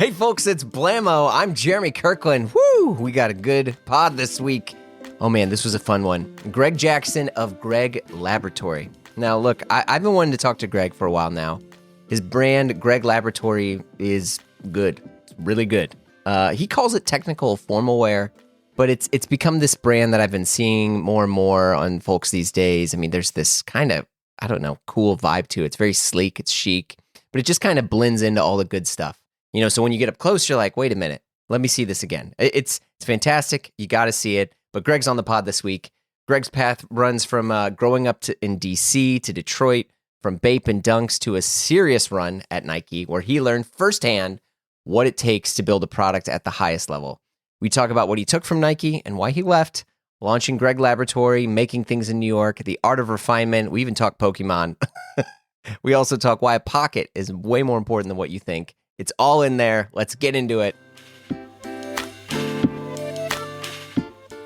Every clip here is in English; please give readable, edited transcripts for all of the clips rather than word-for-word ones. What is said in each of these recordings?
Hey folks, it's Blammo. I'm Jeremy Kirkland. Woo! We got a good pod this week. Oh man, this was a fun one. Greg Jackson of Greg Laboratory. Now look, I've been wanting to talk to Greg for a while now. His brand, Greg Laboratory, is good. It's really good. He calls it technical formalwear, but it's become this brand that I've been seeing more and more on folks these days. I mean, there's this kind of, I don't know, cool vibe to it. It's very sleek, it's chic, but it just kind of blends into all the good stuff. You know, so when you get up close, you're like, wait a minute, let me see this again. It's fantastic. You got to see it. But Greg's on the pod this week. Greg's path runs from growing up in D.C. to Detroit, from Bape and Dunks to a serious run at Nike, where he learned firsthand what it takes to build a product at the highest level. We talk about what he took from Nike and why he left, launching Greg Laboratory, making things in New York, the art of refinement. We even talk Pokemon. We also talk why a pocket is way more important than what you think. It's all in there. Let's get into it.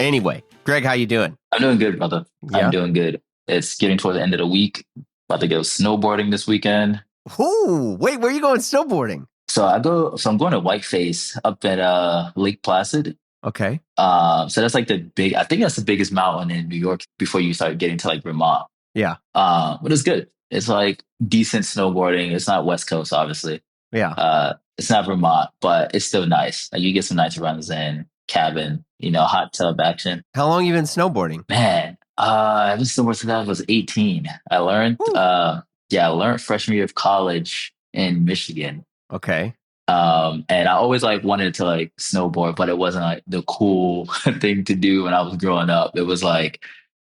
Anyway, Greg, how you doing? I'm doing good, brother. Yeah? I'm doing good. It's getting toward the end of the week. About to go snowboarding this weekend. Ooh, wait, where are you going snowboarding? So I'm going to Whiteface up at Lake Placid. Okay. So that's like I think that's the biggest mountain in New York before you start getting to like Vermont. Yeah. But it's good. It's like decent snowboarding. It's not West Coast, obviously. Yeah. It's not Vermont, but it's still nice. Like you get some nice runs in, cabin, hot tub action. How long you been snowboarding? Man, I've been snowboarding since I was 18. I learned, I learned freshman year of college in Michigan. Okay. And I always like wanted to like snowboard, but it wasn't like the cool thing to do when I was growing up. It was like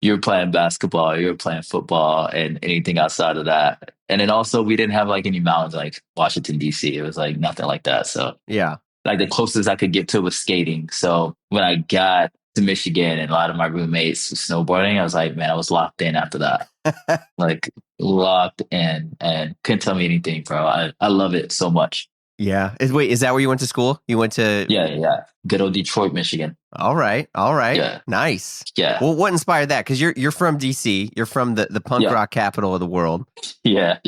you're playing basketball, you're playing football, and anything outside of that. And then also we didn't have like any mountains like Washington, D.C. It was like nothing like that. So Yeah. like the closest I could get to was skating. So when I got to Michigan and a lot of my roommates were snowboarding, I was like, man, I was locked in after that. Like locked in and couldn't tell me anything, bro. I love it so much. Yeah. Wait, is that where you went to school? You went to... Yeah. Good old Detroit, Michigan. All right. Yeah. Nice. Yeah. Well, what inspired that? Because you're from DC. You're from the punk rock capital of the world. Yeah.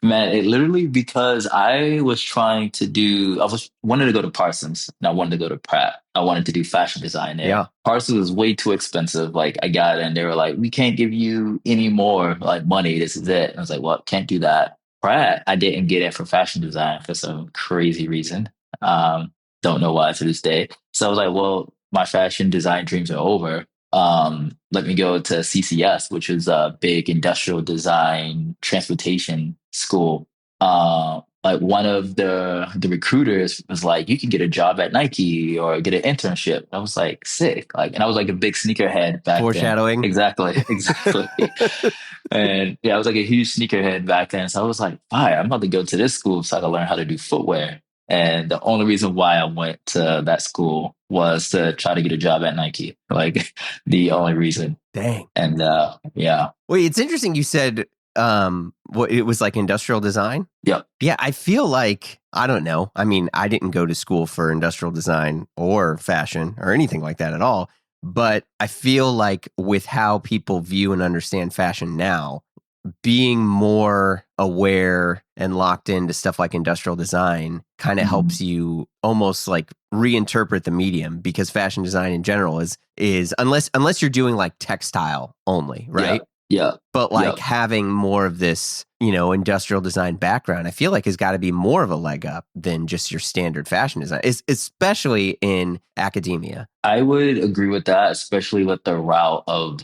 Man, it literally because I wanted to go to Parsons and I wanted to go to Pratt. I wanted to do fashion design there. Yeah. Parsons was way too expensive. Like I got it and they were like, we can't give you any more like money. This is it. And I was like, well, can't do that. Pratt, I didn't get it for fashion design for some crazy reason. Don't know why to this day. So I was like, well, my fashion design dreams are over. Let me go to CCS, which is a big industrial design transportation school. Like one of the recruiters was like, you can get a job at Nike or get an internship. I was like, sick. Like, and I was like a big sneakerhead back Foreshadowing. then. Exactly. And yeah, I was like a huge sneakerhead back then. So I was like, fine, I'm about to go to this school so I can learn how to do footwear. And the only reason why I went to that school was to try to get a job at Nike. Like the only reason. Dang. And yeah. Wait, it's interesting you said what it was like industrial design. Yep. Yeah, I feel like, I don't know. I mean, I didn't go to school for industrial design or fashion or anything like that at all. But I feel like with how people view and understand fashion now, being more aware and locked into stuff like industrial design kind of helps you almost like reinterpret the medium, because fashion design in general is unless you're doing like textile only, right? Yeah. But like having more of this, industrial design background, I feel like has got to be more of a leg up than just your standard fashion design, especially in academia. I would agree with that, especially with the route of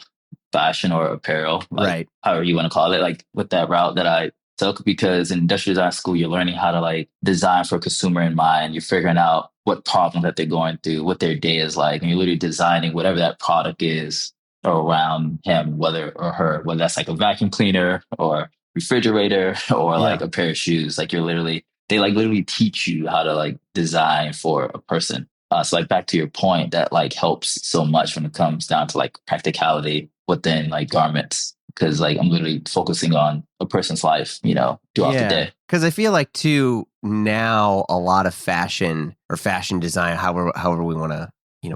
fashion or apparel, like, right? However you want to call it, like with that route that I took, because in industrial design school, you're learning how to like design for a consumer in mind. You're figuring out what problem that they're going through, what their day is like, and you're literally designing whatever that product is around him, whether or her, whether that's like a vacuum cleaner or refrigerator or like a pair of shoes. Like they literally teach you how to like design for a person. So like back to your point, that like helps so much when it comes down to like practicality within like garments. Because like I'm literally focusing on a person's life, throughout the day. Because I feel like too now a lot of fashion or fashion design, however we want to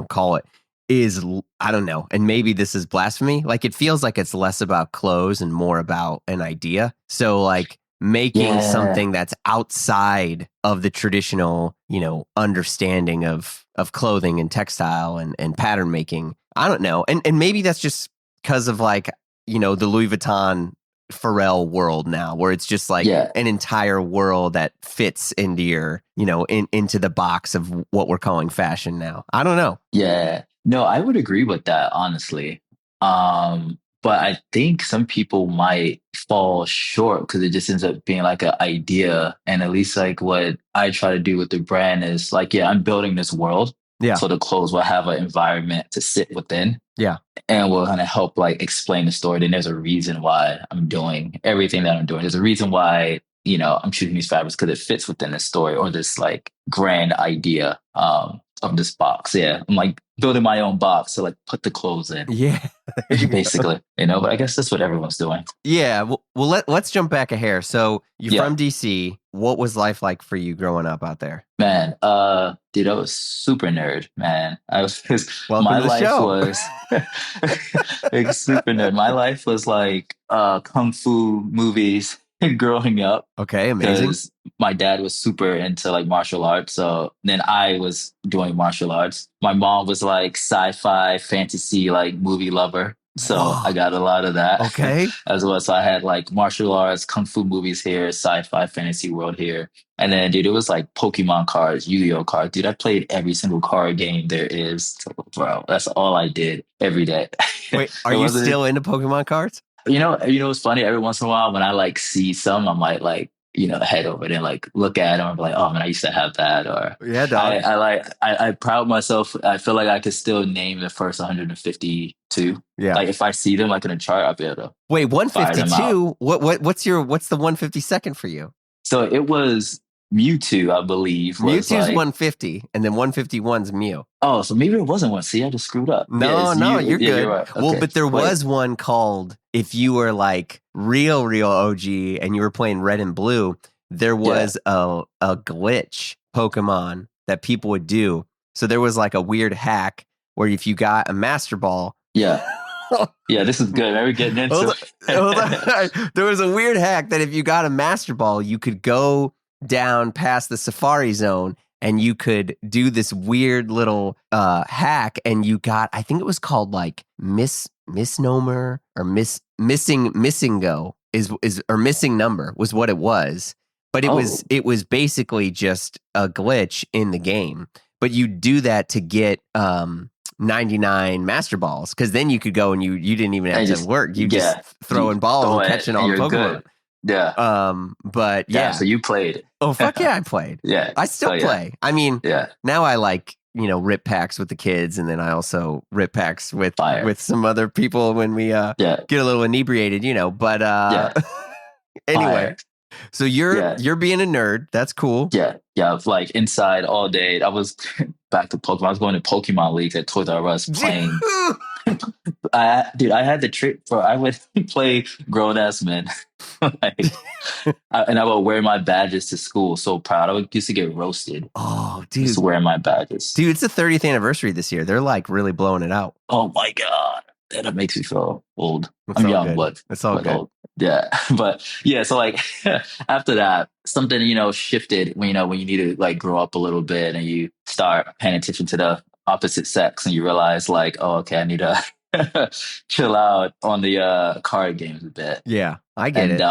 call it, is, I don't know, and maybe this is blasphemy. Like it feels like it's less about clothes and more about an idea. So like making Yeah. something that's outside of the traditional, understanding of clothing and textile and pattern making. I don't know. And maybe that's just because of like, the Louis Vuitton Pharrell world now, where it's just like Yeah. an entire world that fits into your, into the box of what we're calling fashion now. I don't know. Yeah. No, I would agree with that, honestly. But I think some people might fall short because it just ends up being like an idea. And at least like what I try to do with the brand is like, yeah, I'm building this world. Yeah. So the clothes will have an environment to sit within. Yeah. And will kind of help like explain the story. Then there's a reason why I'm doing everything that I'm doing. There's a reason why, I'm choosing these fabrics because it fits within the story or this like grand idea of this box. Yeah. I'm like building my own box to like put the clothes in. Yeah. There you go. Basically, but I guess that's what everyone's doing. Yeah. Well, let's jump back a hair. So you're Yeah. from DC. What was life like for you growing up out there? Man, dude, I was super nerd, man. I was Welcome my to the life show. was like super nerd. My life was like kung fu movies growing up. Okay, amazing. Because my dad was super into like martial arts. So then I was doing martial arts. My mom was like sci-fi, fantasy, like movie lover. So Whoa. I got a lot of that. Okay. As well. So I had like martial arts, kung fu movies here, sci-fi, fantasy world here. And then, dude, it was like Pokemon cards, Yu-Gi-Oh cards. Dude, I played every single card game there is. So, bro, that's all I did every day. Wait, are you still into Pokemon cards? It's funny. Every once in a while, when I like see some, I might like head over and like look at them and be like, oh man, I used to have that. Or yeah, dog. I proud myself. I feel like I could still name the first 152. Yeah. Like if I see them like in a chart, I'll be able to. Wait, 152? What's the 152nd for you? So it was Mewtwo, I believe. Mewtwo's like, 150, and then 151's Mew. Oh, so maybe it wasn't one. See, I just screwed up. No, you're good. You're right. Okay. Well, but there was one called, if you were like real OG and you were playing red and blue, there was a glitch Pokemon that people would do. So there was like a weird hack where if you got a Master Ball. Yeah. Yeah, this is good. Are we getting into hold on. There was a weird hack that if you got a Master Ball, you could go down past the Safari Zone and you could do this weird little hack, and you got, I think it was called like misnomer or missing go is or missing number was what it was. But it was basically just a glitch in the game. But you do that to get 99 Master Balls, because then you could go and you didn't even have to work. You just throwing balls and catching all the Pokemon. Good. Yeah. But yeah. So you played. Oh, fuck yeah, I played. Yeah. I still play. I mean, now I like, rip packs with the kids, and then I also rip packs with some other people when we get a little inebriated, but anyway. So you're being a nerd. That's cool. Yeah. Like inside all day. I was back to Pokemon. I was going to Pokemon leagues at Toys R Us playing. I had the trick for I would play grown ass men, and I would wear my badges to school. So proud. I used to get roasted. Oh, dude, just wearing my badges. Dude, it's the 30th anniversary this year. They're like really blowing it out. Oh my god, that makes me feel old. It's I'm young, but it's all good. Old. Yeah, but yeah. So like after that, something shifted when you need to like grow up a little bit and you start paying attention to the opposite sex, and you realize like, oh, okay, I need to chill out on the card games a bit. Yeah, I get it.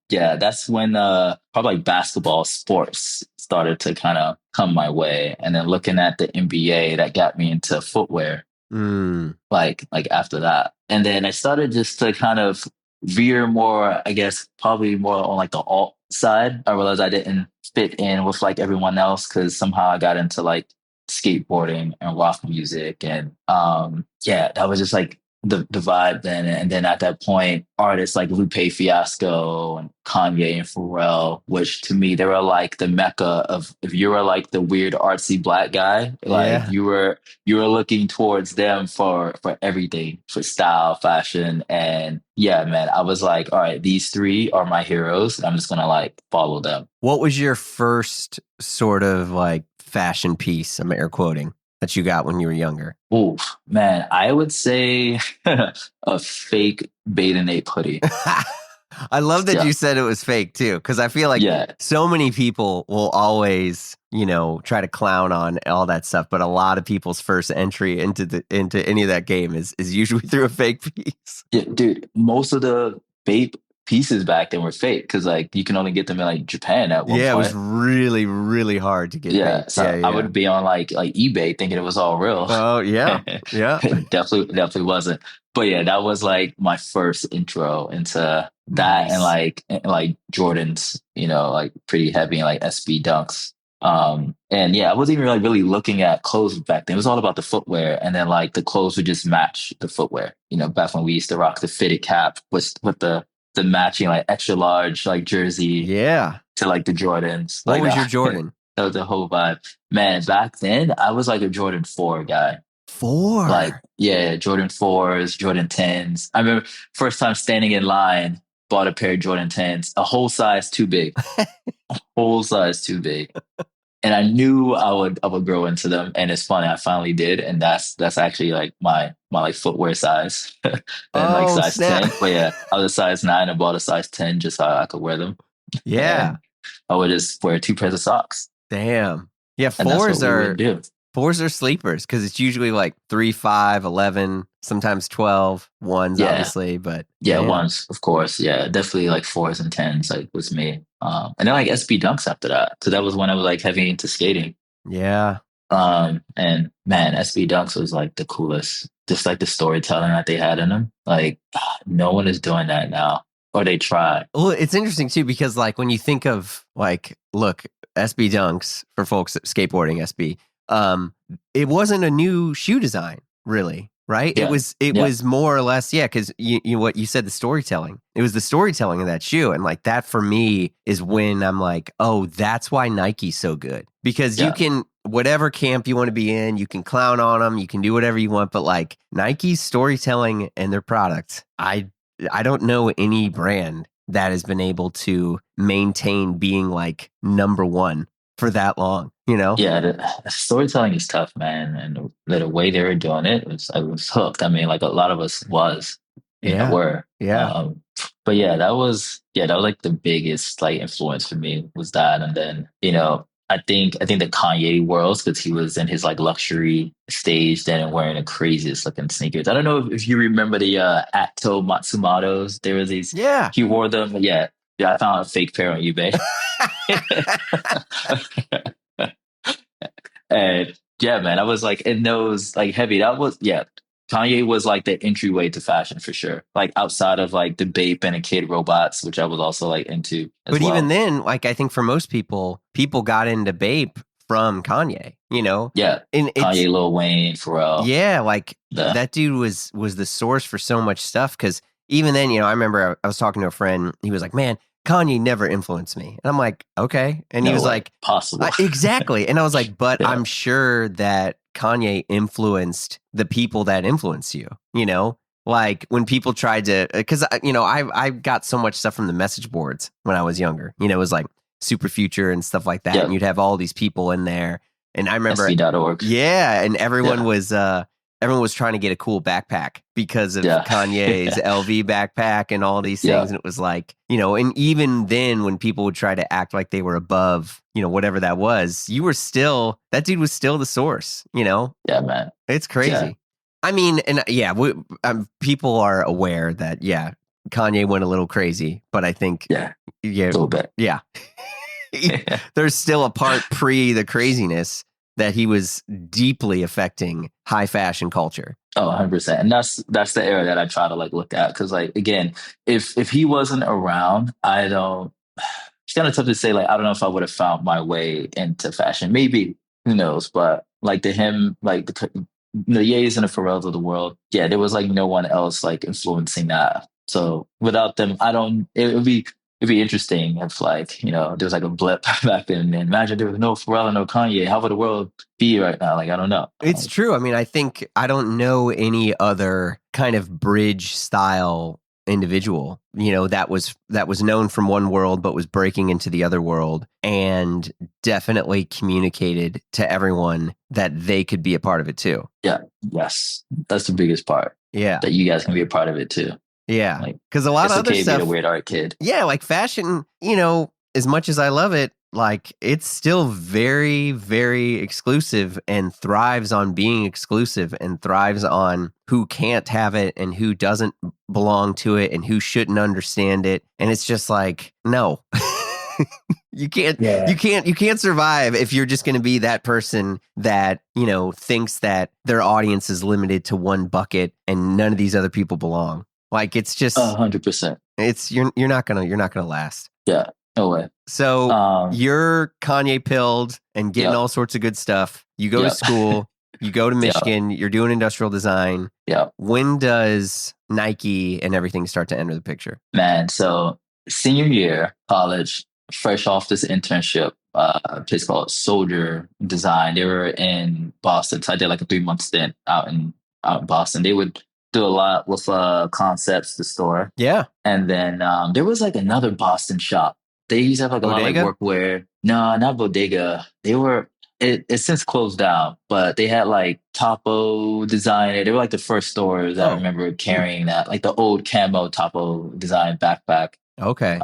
Yeah, that's when probably like basketball sports started to kind of come my way, and then looking at the NBA, that got me into footwear. Like after that, and then I started just to kind of veer more, I guess, probably more on like the alt side. I realized I didn't fit in with like everyone else because somehow I got into like skateboarding and rock music, and that was just like the vibe then. And then at that point, artists like Lupe Fiasco and Kanye and Pharrell, which to me they were like the mecca of, if you were like the weird artsy black guy, like you were looking towards them for everything, for style, fashion. And yeah, man, I was like, all right, these three are my heroes. I'm just gonna like follow them. What was your first sort of like fashion piece, I'm air quoting, that you got when you were younger? Oh man, I would say a fake Bathing Ape hoodie. I love that Yeah, you said it was fake too, because I feel like yeah, so many people will always, try to clown on all that stuff. But a lot of people's first entry into any of that game is usually through a fake piece. yeah, dude. Most of the vape pieces back then were fake because like you can only get them in like Japan at one Yeah, it was point. really, really hard to get vape. Yeah, Yeah, so I yeah. would be on like eBay thinking it was all real. Oh, yeah, yeah. Definitely wasn't. But yeah, that was like my first intro into that Nice. and like Jordans, like pretty heavy and like SB dunks. And yeah, I wasn't even like really looking at clothes back then. It was all about the footwear, and then like the clothes would just match the footwear. Back when we used to rock the fitted cap with the matching like extra large like jersey Yeah. to like the Jordans, What like was your that. Jordan? That was the whole vibe. Man, back then I was like a Jordan 4 guy. Like, 4. yeah, Jordan 4s, Jordan 10s. I remember first time standing in line, bought a pair of Jordan 10s, a whole size too big, whole size too big. And I knew I would grow into them. And it's funny, I finally did. And that's actually like my like footwear size. And like Oh, size snap. 10. But yeah, I was a size 9 and bought a size 10 just so I could wear them. Yeah. And I would just wear two pairs of socks. Damn. Yeah, And that's what fours we would are do. fours are sleepers because it's usually like 3, 5, 11, sometimes 12, ones, Yeah. obviously, but Yeah, damn. ones, of course. Yeah, definitely like 4s and 10s, like was me. And then like SB Dunks after that. So that was when I was like heavy into skating. Yeah. And man, SB Dunks was like the coolest. Just like the storytelling that they had in them. Like no one is doing that now. Or they try. Well, it's interesting too because like when you think of like, look, SB Dunks for folks skateboarding SB, um, it wasn't a new shoe design, really, right? It Yeah. was it Yeah. was more or less, yeah, because you what you said, the storytelling. It was the storytelling of that shoe. And like that for me is when I'm like, oh, that's why Nike's so good. Because you Yeah. can whatever camp you want to be in, you can clown on them, you can do whatever you want, but like Nike's storytelling and their product, I don't know any brand that has been able to maintain being like number one for that long, you know? Yeah, the storytelling is tough, man. And the way they were doing it I was hooked. I mean, like a lot of us Yeah. were. Yeah. But yeah, that was like the biggest like influence for me was that. And then, I think the Kanye world, because he was in his like luxury stage then and wearing the craziest looking sneakers. I don't know if you remember the Atto Matsumoto's. There was these, Yeah. he wore them. Yeah. Yeah, I found a fake pair on eBay. And yeah, man, I was like in those like heavy. That was yeah. Kanye was like the entryway to fashion for sure. Like outside of like the Bape and the Kid robots, which I was also like into as But even well. then, like I think for most people got into Bape from Kanye, you know? Yeah, And it's Kanye, Lil Wayne, Pharrell. yeah, like The that dude was the source for so much stuff. Because even then, I remember I was talking to a friend. He was like, "Man, Kanye never influenced me," and I'm like, "Okay," and he no was way like, possible. Exactly," and I was like, "But Yeah, I'm sure that Kanye influenced the people that influenced you." Like when people tried to, because I got so much stuff from the message boards when I was younger. It was like Super Future and stuff like that, and yeah. you'd have all these people in there. And I remember SV.org. yeah, and Yeah, everyone was trying to get a cool backpack because of yeah, Kanye's LV backpack and all these yeah, things. And it was like, and even then when people would try to act like they were above, whatever that was, that dude was still the source. yeah, man. It's Yeah, crazy. I mean, and yeah, people are aware that, yeah, Kanye went a little crazy, but I think, yeah, yeah, a little bit. yeah, there's still a part pre the craziness that he was deeply affecting high fashion culture. Oh, 100%. And that's the era that I try to like look at. Cause like again, if he wasn't around, I don't it's kind of tough to say, like, I don't know if I would have found my way into fashion. Maybe, who knows? But like to him, like the Ye's and the Pharrells of the world, yeah, there was like no one else like influencing that. So without them, I don't it'd be interesting if like, there was like a blip back then. And imagine there was no Pharrell and no Kanye. How would the world be right now? Like, I don't know. It's true. I mean, I don't know any other kind of bridge style individual, that was known from one world but was breaking into the other world and definitely communicated to everyone that they could be a part of it too. Yeah. Yes. That's the biggest part. Yeah. That you guys can be a part of it too. Yeah. Like Because a lot it's of other okay to be the stuff, weird art kid. yeah, like fashion, as much as I love it, like it's still very, very exclusive and thrives on being exclusive and thrives on who can't have it and who doesn't belong to it and who shouldn't understand it. And it's just like, no. You can't Yeah. you can't survive if you're just going to be that person that, thinks that their audience is limited to one bucket and none of these other people belong. Like it's just 100%. you're not gonna last. Yeah. No way. So Um, you're Kanye pilled and getting yep. all sorts of good stuff. You go to Yep. school, you go to Yep. Michigan, you're doing industrial design. Yep. When does Nike and everything start to enter the picture? Man, so senior year, college, fresh off this internship, a place called Soldier Design. They were in Boston. So I did like a 3 month stint out in Boston. They would do a lot with concepts, the store. Yeah. And then there was like another Boston shop. They used to have like a lot of like Bodega? workwear. No, not Bodega. It's since closed down, but they had like Topo Design. They were like the first stores I Oh. remember carrying that, like the old camo Topo Design backpack. Okay.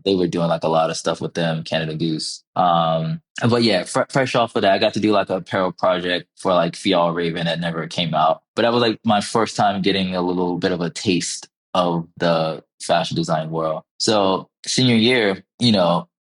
They were doing like a lot of stuff with them, Canada Goose. But yeah, fresh off of that, I got to do like a apparel project for like Fial Raven that never came out. But that was like my first time getting a little bit of a taste of the fashion design world. So senior year,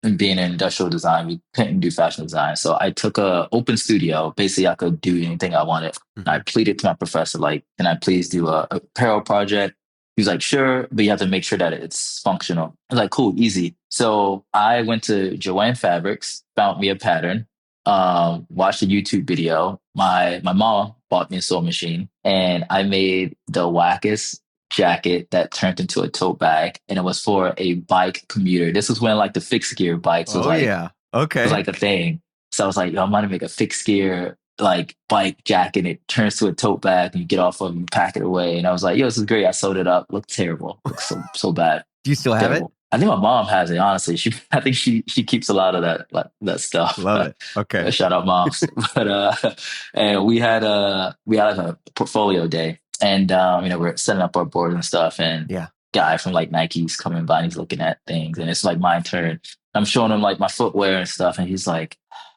and being in industrial design, we couldn't do fashion design. So I took a open studio. Basically, I could do anything I wanted. I Mhm. pleaded to my professor, like, can I please do a apparel project? He was like, sure, but you have to make sure that it's functional. I was like, cool, easy. So I went to Joanne Fabrics, found me a pattern, watched a YouTube video. My mom bought me a sewing machine, and I made the wackest jacket that turned into a tote bag, and it was for a bike commuter. This was when like the fixed gear bikes Oh yeah. was Okay. like a thing. So I was like, yo, I'm gonna make a fixed gear like bike jacket. It turns to a tote bag and you get off of it and pack it away. And I was like, yo, this is great. I sewed it up. Looked terrible. Looked so bad. Do you still have it? Terrible. I think my mom has it, honestly. I think she keeps a lot of that like, that stuff. Love it. Okay. Shout out moms. But and we had like a portfolio day. And we're setting up our board and stuff. And Yeah. guy from like Nike's coming by and he's looking at things. And it's like my turn. I'm showing him like my footwear and stuff. And he's like,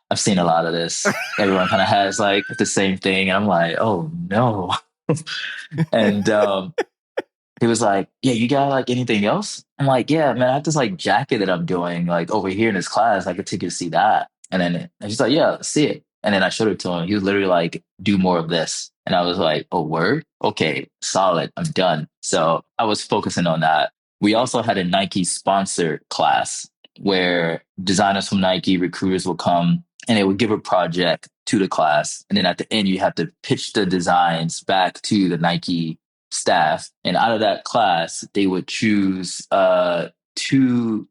I've seen a lot of this. Everyone kind of has like the same thing. And I'm like, oh no. And he was like, yeah, you got like anything else? I'm like, yeah, man, I have this like jacket that I'm doing like over here in this class. I could take you to see that. And then he's like, yeah, let's see it. And then I showed it to him. He was literally like, do more of this. And I was like, oh, word? Okay, solid. I'm done. So I was focusing on that. We also had a Nike sponsored class where designers from Nike, recruiters will come and they would give a project to the class. And then at the end, you have to pitch the designs back to the Nike staff. And out of that class, they would choose two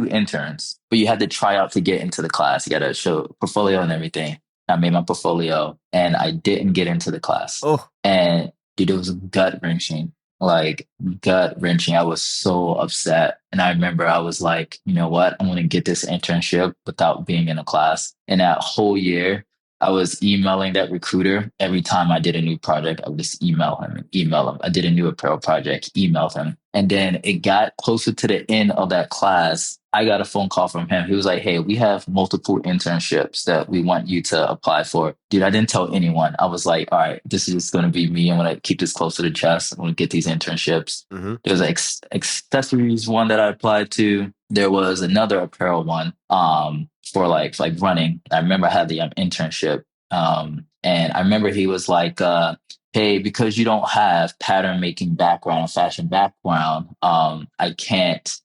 interns, but you had to try out to get into the class. You got to show portfolio and everything. I made my portfolio and I didn't get into the class. Oh. And dude, it was gut wrenching, like gut wrenching. I was so upset. And I remember I was like, you know what? I'm going to get this internship without being in a class. And that whole year, I was emailing that recruiter every time I did a new project. I would just email him and email him. I did a new apparel project, emailed him. And then it got closer to the end of that class. I got a phone call from him. He was like, hey, we have multiple internships that we want you to apply for. Dude, I didn't tell anyone. I was like, all right, this is going to be me. I'm going to keep this close to the chest. I'm going to get these internships. Mm-hmm. There was an accessories one that I applied to. There was another apparel one for like running. I remember I had the internship. And I remember he was like, hey, because you don't have pattern making background, fashion background, I can't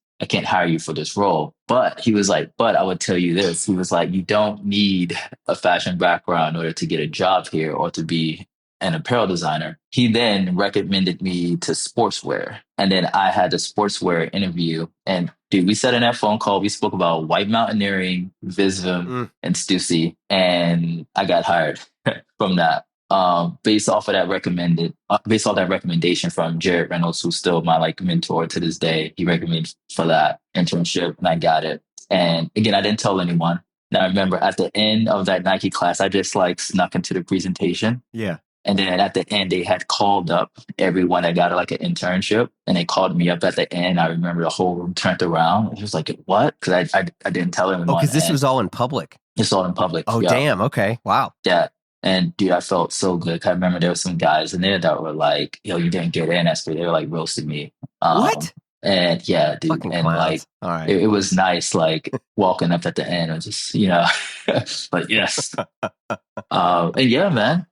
hire you for this role. But he was like, but I would tell you this. He was like, you don't need a fashion background in order to get a job here or to be an apparel designer. He then recommended me to sportswear. And then I had the sportswear interview. And dude, we sat in that phone call. We spoke about white mountaineering, Visvim, and Stussy. And I got hired from that. Based off that recommendation from Jared Reynolds, who's still my like mentor to this day. He recommended for that internship and I got it. And again, I didn't tell anyone. Now I remember at the end of that Nike class, I just like snuck into the presentation. Yeah. And then at the end, they had called up everyone that got like an internship, and they called me up at the end. I remember the whole room turned around. It was like, what? Because I didn't tell Oh, anyone. because this was all in public. It's all in public. Oh, Yeah. damn. Okay. Wow. Yeah. And dude, I felt so good. 'Cause I remember there were some guys in there that were like, yo, you didn't get in. That's they were like roasting me. What? And yeah, dude. Fucking And like, clowns. All right. it was nice, like walking up at the end and just, but yes. And yeah, man,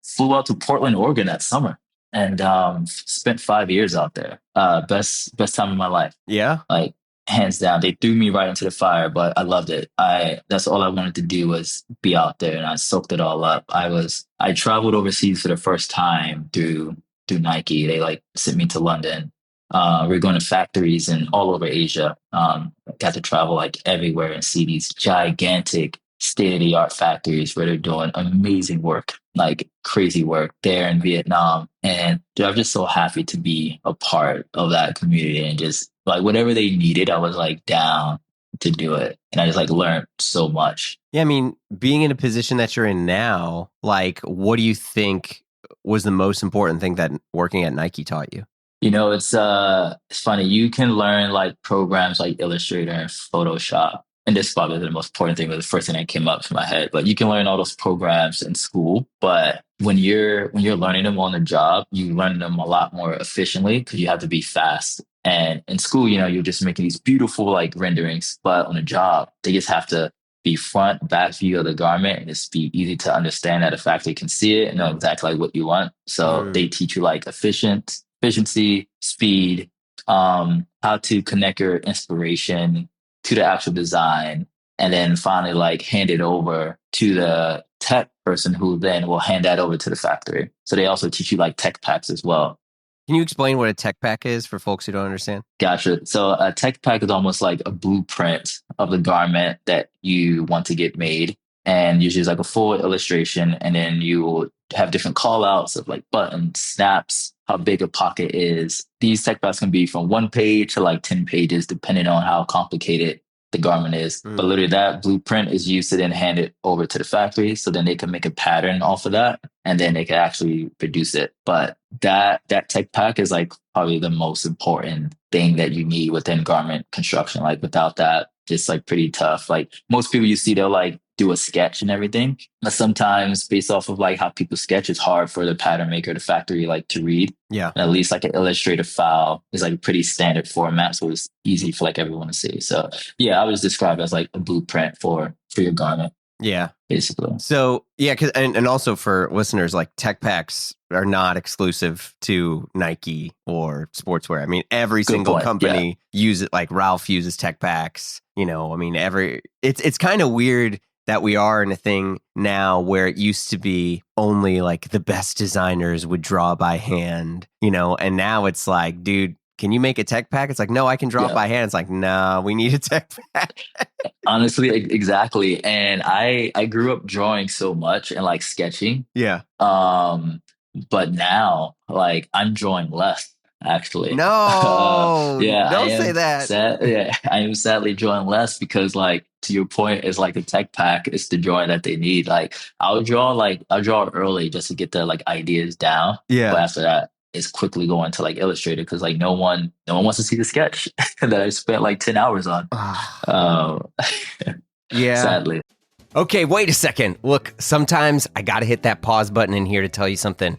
flew out to Portland, Oregon that summer and spent 5 years out there. Best time of my life. Yeah. Like hands down, they threw me right into the fire, but I loved it. That's all I wanted to do was be out there, and I soaked it all up. I traveled overseas for the first time through Nike. They like sent me to London. We are going to factories and all over Asia. Got to travel like everywhere and see these gigantic state of the art factories where they're doing amazing work, like crazy work there in Vietnam. And dude, I'm just so happy to be a part of that community and just like whatever they needed, I was like down to do it. And I just like learned so much. Yeah. I mean, being in a position that you're in now, like, what do you think was the most important thing that working at Nike taught you? It's funny. You can learn like programs like Illustrator and Photoshop. And this is probably the most important thing, but the first thing that came up to my head. But you can learn all those programs in school. But when you're learning them on the job, you learn them a lot more efficiently because you have to be fast. And in school, you're just making these beautiful like renderings. But on a job, they just have to be front, back view of the garment and just be easy to understand that the factory can see it and know exactly like what you want. So they teach you like efficiency, speed, how to connect your inspiration to the actual design, and then finally like hand it over to the tech person who then will hand that over to the factory. So they also teach you like tech packs as well. Can you explain what a tech pack is for folks who don't understand? Gotcha. So a tech pack is almost like a blueprint of the garment that you want to get made. And usually it's like a full illustration. And then you will have different call outs of like buttons, snaps, how big a pocket is. These tech packs can be from 1 page to like 10 pages, depending on how complicated the garment is. But literally that blueprint is used to then hand it over to the factory. So then they can make a pattern off of that and then they can actually produce it. But that tech pack is like probably the most important thing that you need within garment construction. Like without that, it's like pretty tough. Like most people you see, they'll like do a sketch and everything. But sometimes based off of like how people sketch, it's hard for the pattern maker, the factory, like to read. Yeah. And at least like an Illustrator file is like a pretty standard format. So it's easy for like everyone to see. So yeah, I was described as like a blueprint for your garment. Yeah. Basically. So yeah, and also for listeners, like tech packs are not exclusive to Nike or sportswear. I mean, every single company uses it. Like Ralph uses tech packs. I mean, it's kind of weird that we are in a thing now where it used to be only like the best designers would draw by hand, and now it's like, dude, can you make a tech pack? It's like, no, I can draw it by hand. It's like, no, we need a tech pack. Honestly, exactly. And I grew up drawing so much and like sketching. Yeah. But now like I'm drawing less. Actually, no, don't say that. I am sadly drawing less because, like, to your point, it's like a tech pack. It's the drawing that they need. Like, I'll draw early just to get the like ideas down. Yeah. But after that, it's quickly going to like Illustrator because like no one wants to see the sketch that I spent like 10 hours on. Yeah. Sadly. Okay, wait a second. Look, sometimes I gotta hit that pause button in here to tell you something.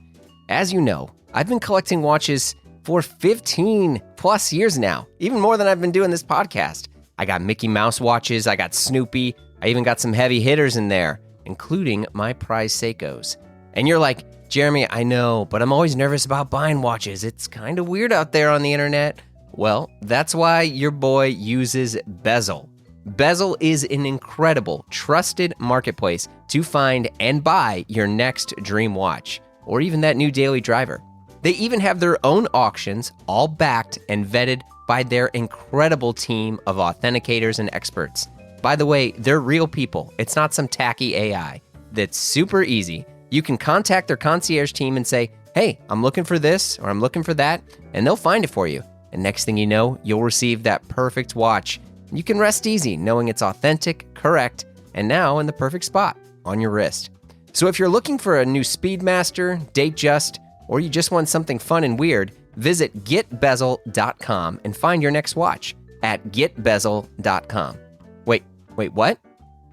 As you know, I've been collecting watches for 15 plus years now, even more than I've been doing this podcast. I got Mickey Mouse watches, I got Snoopy, I even got some heavy hitters in there, including my prize Seikos. And you're like, Jeremy, I know, but I'm always nervous about buying watches. It's kind of weird out there on the internet. Well, that's why your boy uses Bezel. Bezel is an incredible, trusted marketplace to find and buy your next dream watch, or even that new daily driver. They even have their own auctions, all backed and vetted by their incredible team of authenticators and experts. By the way, they're real people. It's not some tacky AI. That's super easy. You can contact their concierge team and say, hey, I'm looking for this or I'm looking for that, and they'll find it for you. And next thing you know, you'll receive that perfect watch. You can rest easy knowing it's authentic, correct, and now in the perfect spot on your wrist. So if you're looking for a new Speedmaster, Datejust, or you just want something fun and weird, visit getbezel.com and find your next watch at getbezel.com. Wait, what?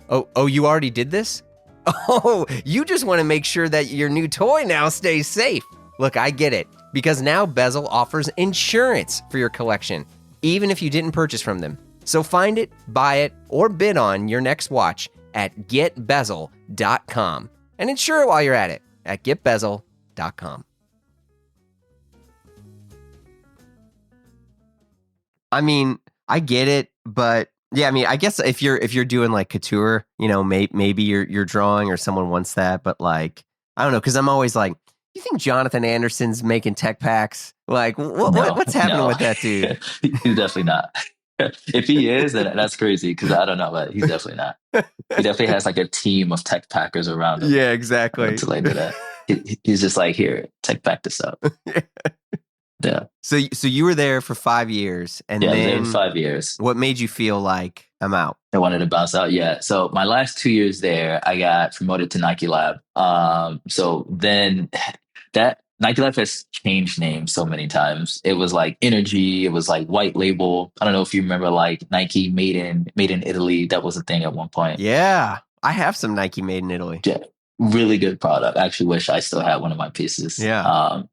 Oh, you already did this? Oh, you just want to make sure that your new toy now stays safe. Look, I get it, because now Bezel offers insurance for your collection, even if you didn't purchase from them. So find it, buy it, or bid on your next watch at getbezel.com. And insure it while you're at it at getbezel.com. I mean, I get it, but yeah, I mean, I guess if you're doing like couture, maybe you're drawing or someone wants that, but like, I don't know, because I'm always like, you think Jonathan Anderson's making tech packs? Like, what's happening with that dude? He's definitely not. If he is, then that's crazy, because I don't know, but he's definitely not. He definitely has like a team of tech packers around him. Yeah, exactly. To like do that. He's just like, here, tech pack this up. Yeah. So you were there for 5 years, and I was there then for 5 years. What made you feel like I'm out? I wanted to bounce out. Yeah. So my last 2 years there, I got promoted to Nike Lab. So then that Nike Lab has changed names so many times. It was like Energy. It was like White Label. I don't know if you remember like Nike made in Italy. That was a thing at one point. Yeah, I have some Nike made in Italy. Yeah, really good product. I actually wish I still had one of my pieces. Yeah.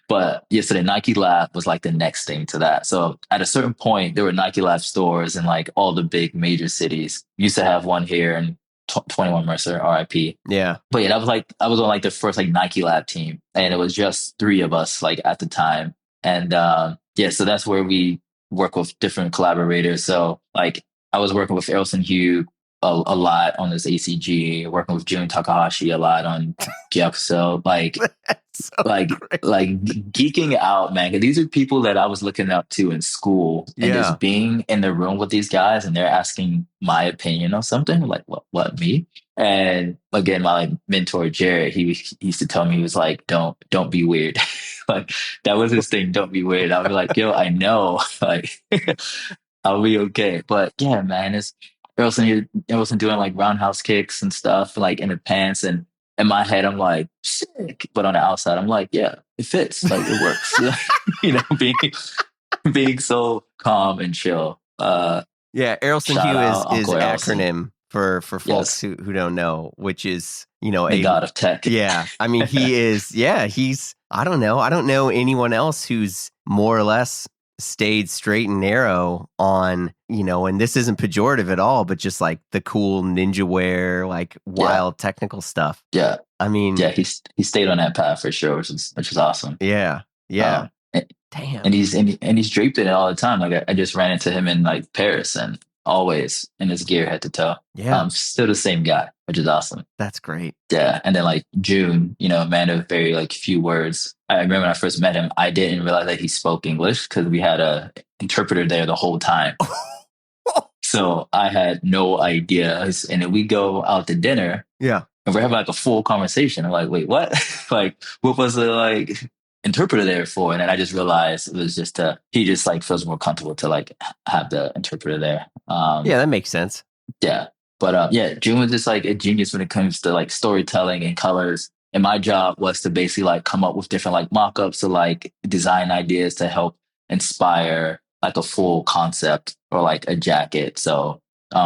But yeah, so the Nike Lab was like the next thing to that. So at a certain point, there were Nike Lab stores in like all the big major cities. Used to have one here in 21 Mercer, RIP. Yeah. But yeah, I was on like the first like Nike Lab team, and it was just 3 of us like at the time. And yeah, so that's where we work with different collaborators. So like I was working with Errolson Hugh a lot on this ACG, working with Jun Takahashi a lot on Gypso, like geeking out, man. 'Cause these are people that I was looking up to in school, and just being in the room with these guys, and they're asking my opinion on something. Like, what me? And again, my mentor Jared, he used to tell me, he was like, "Don't be weird." Like that was his thing. Don't be weird. I was like, "Yo, I know." Like I'll be okay. But yeah, man, it's Errolson doing like roundhouse kicks and stuff like in the pants, and in my head I'm like, sick, but on the outside I'm like, yeah, it fits, like it works. Being so calm and chill. Yeah, Errolson Hugh is Errolson. acronym for folks who don't know, which is the god of tech. Yeah, I mean he is. Yeah, he's. I don't know anyone else who's more or less stayed straight and narrow on, and this isn't pejorative at all, but just like the cool ninja wear, like wild technical stuff. Yeah. I mean, yeah, he stayed on that path for sure, which is awesome. Yeah. Damn. And he's draped in it all the time. Like I just ran into him in like Paris, and always in his gear head to toe. Yeah. Still the same guy, which is awesome. That's great. Yeah. And then like June, a man of very like few words. I remember when I first met him, I didn't realize that he spoke English because we had a interpreter there the whole time. So I had no idea. And then we go out to dinner. Yeah. And we're having like a full conversation. I'm like, wait, what? Like, what was the like interpreter there for? And then I just realized it was just he just like feels more comfortable to like have the interpreter there. Yeah, that makes sense. Yeah. But yeah, June was just like a genius when it comes to like storytelling and colors. And my job was to basically like come up with different like mock-ups or like design ideas to help inspire like a full concept or like a jacket. So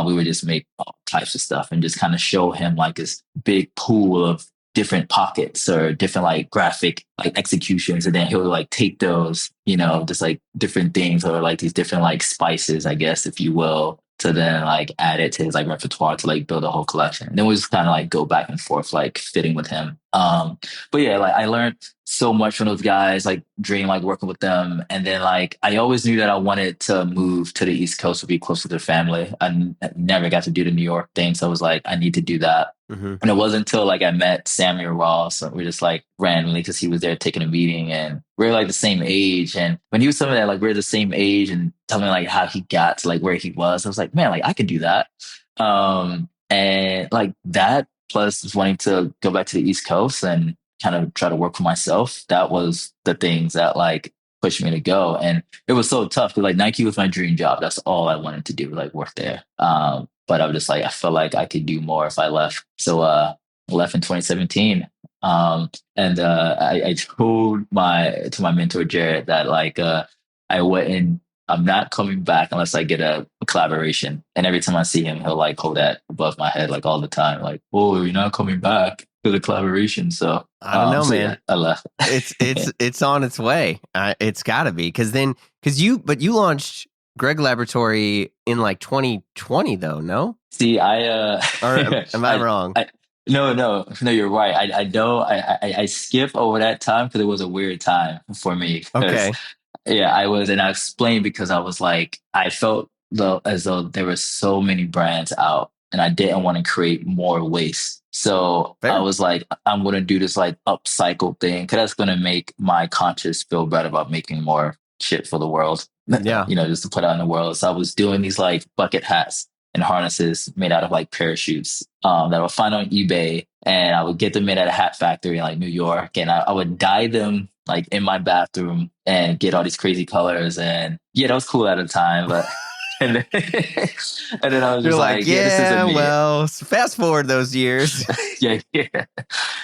we would just make all types of stuff and just kind of show him like this big pool of different pockets or different like graphic like executions, and then he'll like take those, just like different things or like these different like spices, I guess, if you will, to then like add it to his like repertoire to like build a whole collection. And then we just kind of like go back and forth, like fitting with him. But yeah, like I learned so much from those guys, like dream like working with them. And then like I always knew that I wanted to move to the East Coast to be closer to family. I never got to do the New York thing, so I was like, I need to do that. Mm-hmm. And it wasn't until like I met Samuel Ross, so we just like randomly, because he was there taking a meeting, and we're like the same age. And when he was telling me that like we're the same age and telling me like how he got to like where he was, I was like, man, like I could do that. And like that plus wanting to go back to the East Coast and kind of try to work for myself, that was the things that like pushed me to go. And it was so tough because like Nike was my dream job. That's all I wanted to do, like work there. But I was just like, I felt like I could do more if I left. So left in 2017. And I told my mentor Jared that like I wouldn't I'm not coming back unless I get a collaboration. And every time I see him, he'll like hold that above my head like all the time, like, "Oh, you're not coming back to the collaboration." So I don't know, so man. yeah, I left. It's on its way. It's got to be because you launched Greg Laboratory in like 2020 though, no? See, Or am I wrong? no, you're right. I know I skip over that time because it was a weird time for me. Because Okay, yeah, I was, and I explained because I was like, I felt though as though there were so many brands out, and I didn't want to create more waste. So I fair. was like, I'm gonna do this like upcycle thing because that's gonna make my conscience feel better about making more shit for the world. Yeah. Just to put out in the world. So I was doing these like bucket hats and harnesses made out of like parachutes that I would find on eBay, and I would get them made at a hat factory in like New York, and I would dye them like in my bathroom and get all these crazy colors. And yeah, that was cool at the time, but and then, and then I was You're just like, like, yeah, this isn't yeah, me. well, fast forward those years. Yeah.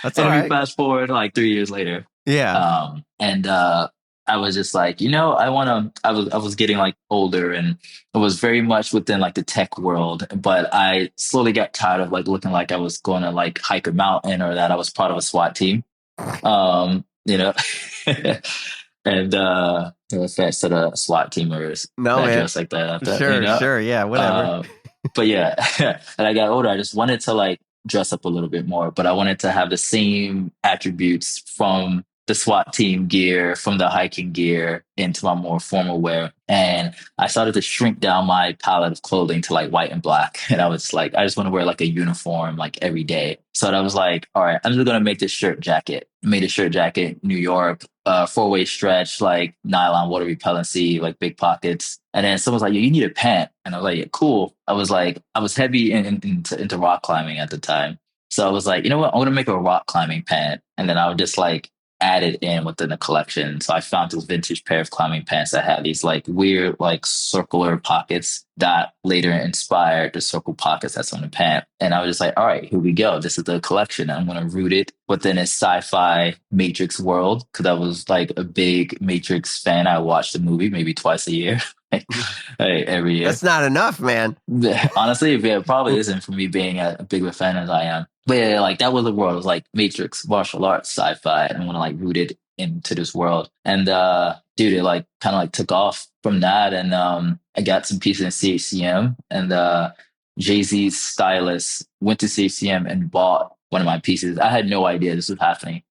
That's all And we right. fast forward like 3 years later. Yeah. And I was just like, I was getting like older, and it was very much within like the tech world, but I slowly got tired of like looking like I was going to like hike a mountain or that I was part of a SWAT team. Um, you know, and the fact that a SWAT teamers No, that man. dress like that. Sure. Yeah, whatever. Uh, but yeah, and I got older. I just wanted to like dress up a little bit more, but I wanted to have the same attributes from the SWAT team gear, from the hiking gear into my more formal wear. And I started to shrink down my palette of clothing to like white and black. And I was like, I just want to wear like a uniform like every day. So I was like, all right, I'm just going to make this shirt jacket. Made a shirt jacket, New York, four-way stretch, like nylon, water repellency, like big pockets. And then someone's like, you need a pant. And I was like, yeah, cool. I was like, I was heavy into rock climbing at the time. So I was like, you know what? I'm going to make a rock climbing pant. And then I would just like add it in within the collection. So I found this vintage pair of climbing pants that had these like weird, like circular pockets that later inspired the circle pockets that's on the pant. And I was just like, all right, here we go. This is the collection. I'm going to root it within a sci-fi Matrix world because I was like a big Matrix fan. I watched the movie maybe twice a year. Every year. That's not enough, man. Honestly, it probably isn't for me being a big of a fan as I am. But yeah, like that was the world. It was like Matrix, martial arts, sci-fi, and I want to like root it into this world. And dude, it like kind of like took off from that. And I got some pieces in CHCM, and Jay-Z's stylist went to CHCM and bought one of my pieces. I had no idea this was happening.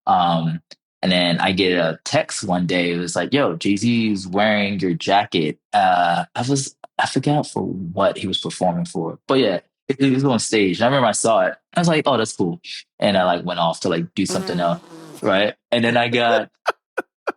And then I get a text one day. It was like, "Yo, Jay-Z's wearing your jacket." I forgot for what he was performing for, but yeah, he was on stage. And I remember I saw it. I was like, "Oh, that's cool." And I like went off to like do something else, right? And then I got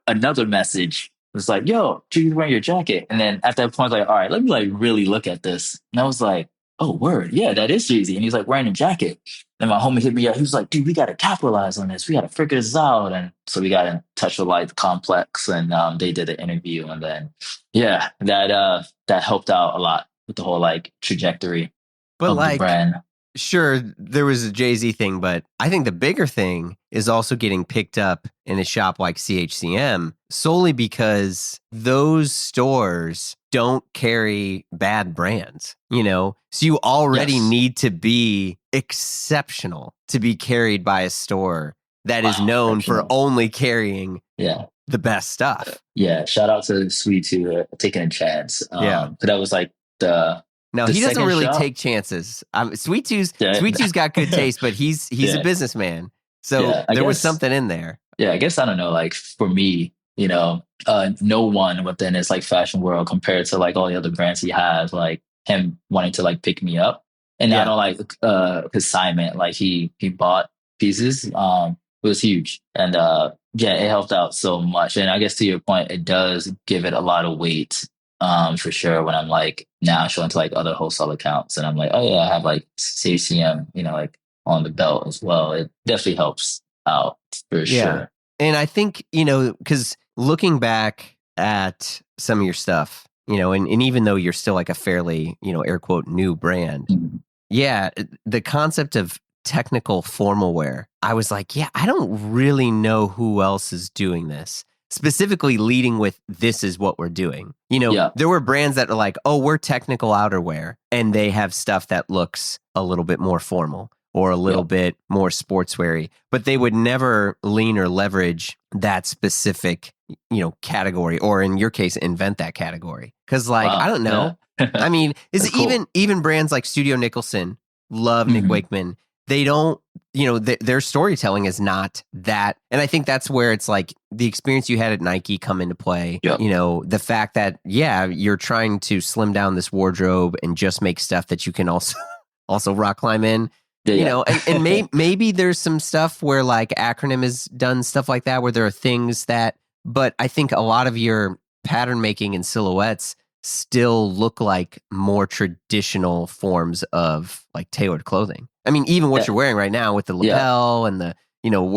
another message. It was like, "Yo, Jay-Z's wearing your jacket." And then at that point, I was like, "All right, let me like really look at this." And I was like, "Oh, word, yeah, that is Jay-Z." And he's like wearing a jacket. And my homie hit me up. He was like, "Dude, we got to capitalize on this. We got to figure this out." And so we got in touch with like Complex, and they did an interview. And then, yeah, that helped out a lot with the whole like trajectory But of the like, brand. sure, there was a Jay-Z thing, but I think the bigger thing is also getting picked up in a shop like CHCM solely because those stores don't carry bad brands, you know? So you already Yes. need to be exceptional to be carried by a store that is Wow, known for exceptional. only carrying Yeah. the best stuff. Yeah. Shout out to Sweet to taking a chance. Yeah. But that was like the No, the he doesn't second really shop. take chances. Sweet Two's Yeah. Sweet Two's got good taste, but he's a Yeah. businessman. So Yeah. I there was guess. something in there. Yeah. I guess I don't know. Like for me, no one within his like fashion world compared to like all the other brands he has, like him wanting to like pick me up. And I Yeah. don't like consignment. Like he bought pieces. It was huge. And yeah, it helped out so much. And I guess to your point, it does give it a lot of weight. For sure when I'm like now showing to like other wholesale accounts and I'm like, oh yeah, I have like CCM, like on the belt as well. It definitely helps out for Yeah. sure. And I think, because looking back at some of your stuff, and even though you're still like a fairly, air quote, new brand, Mhm. yeah, the concept of technical formal wear, I was like, yeah, I don't really know who else is doing this. Specifically leading with this is what we're doing. Yeah. There were brands that are like, oh, we're technical outerwear, and they have stuff that looks a little bit more formal or a little Yeah. bit more sportsweary, but they would never lean or leverage that specific, category, or in your case, invent that category. Because, like, I Wow. don't Yeah. know. I mean, is That's it cool. even brands like Studio Nicholson, love Nick Mhm. Wakeman. They don't, their storytelling is not that. And I think that's where it's like the experience you had at Nike come into play. Yep. The fact that, yeah, you're trying to slim down this wardrobe and just make stuff that you can also rock climb in. Yeah. And maybe there's some stuff where like Acronym has done stuff like that, where there are things that, but I think a lot of your pattern making and silhouettes still look like more traditional forms of like tailored clothing. I mean, even what Yeah. you're wearing right now with the Yeah. lapel and the,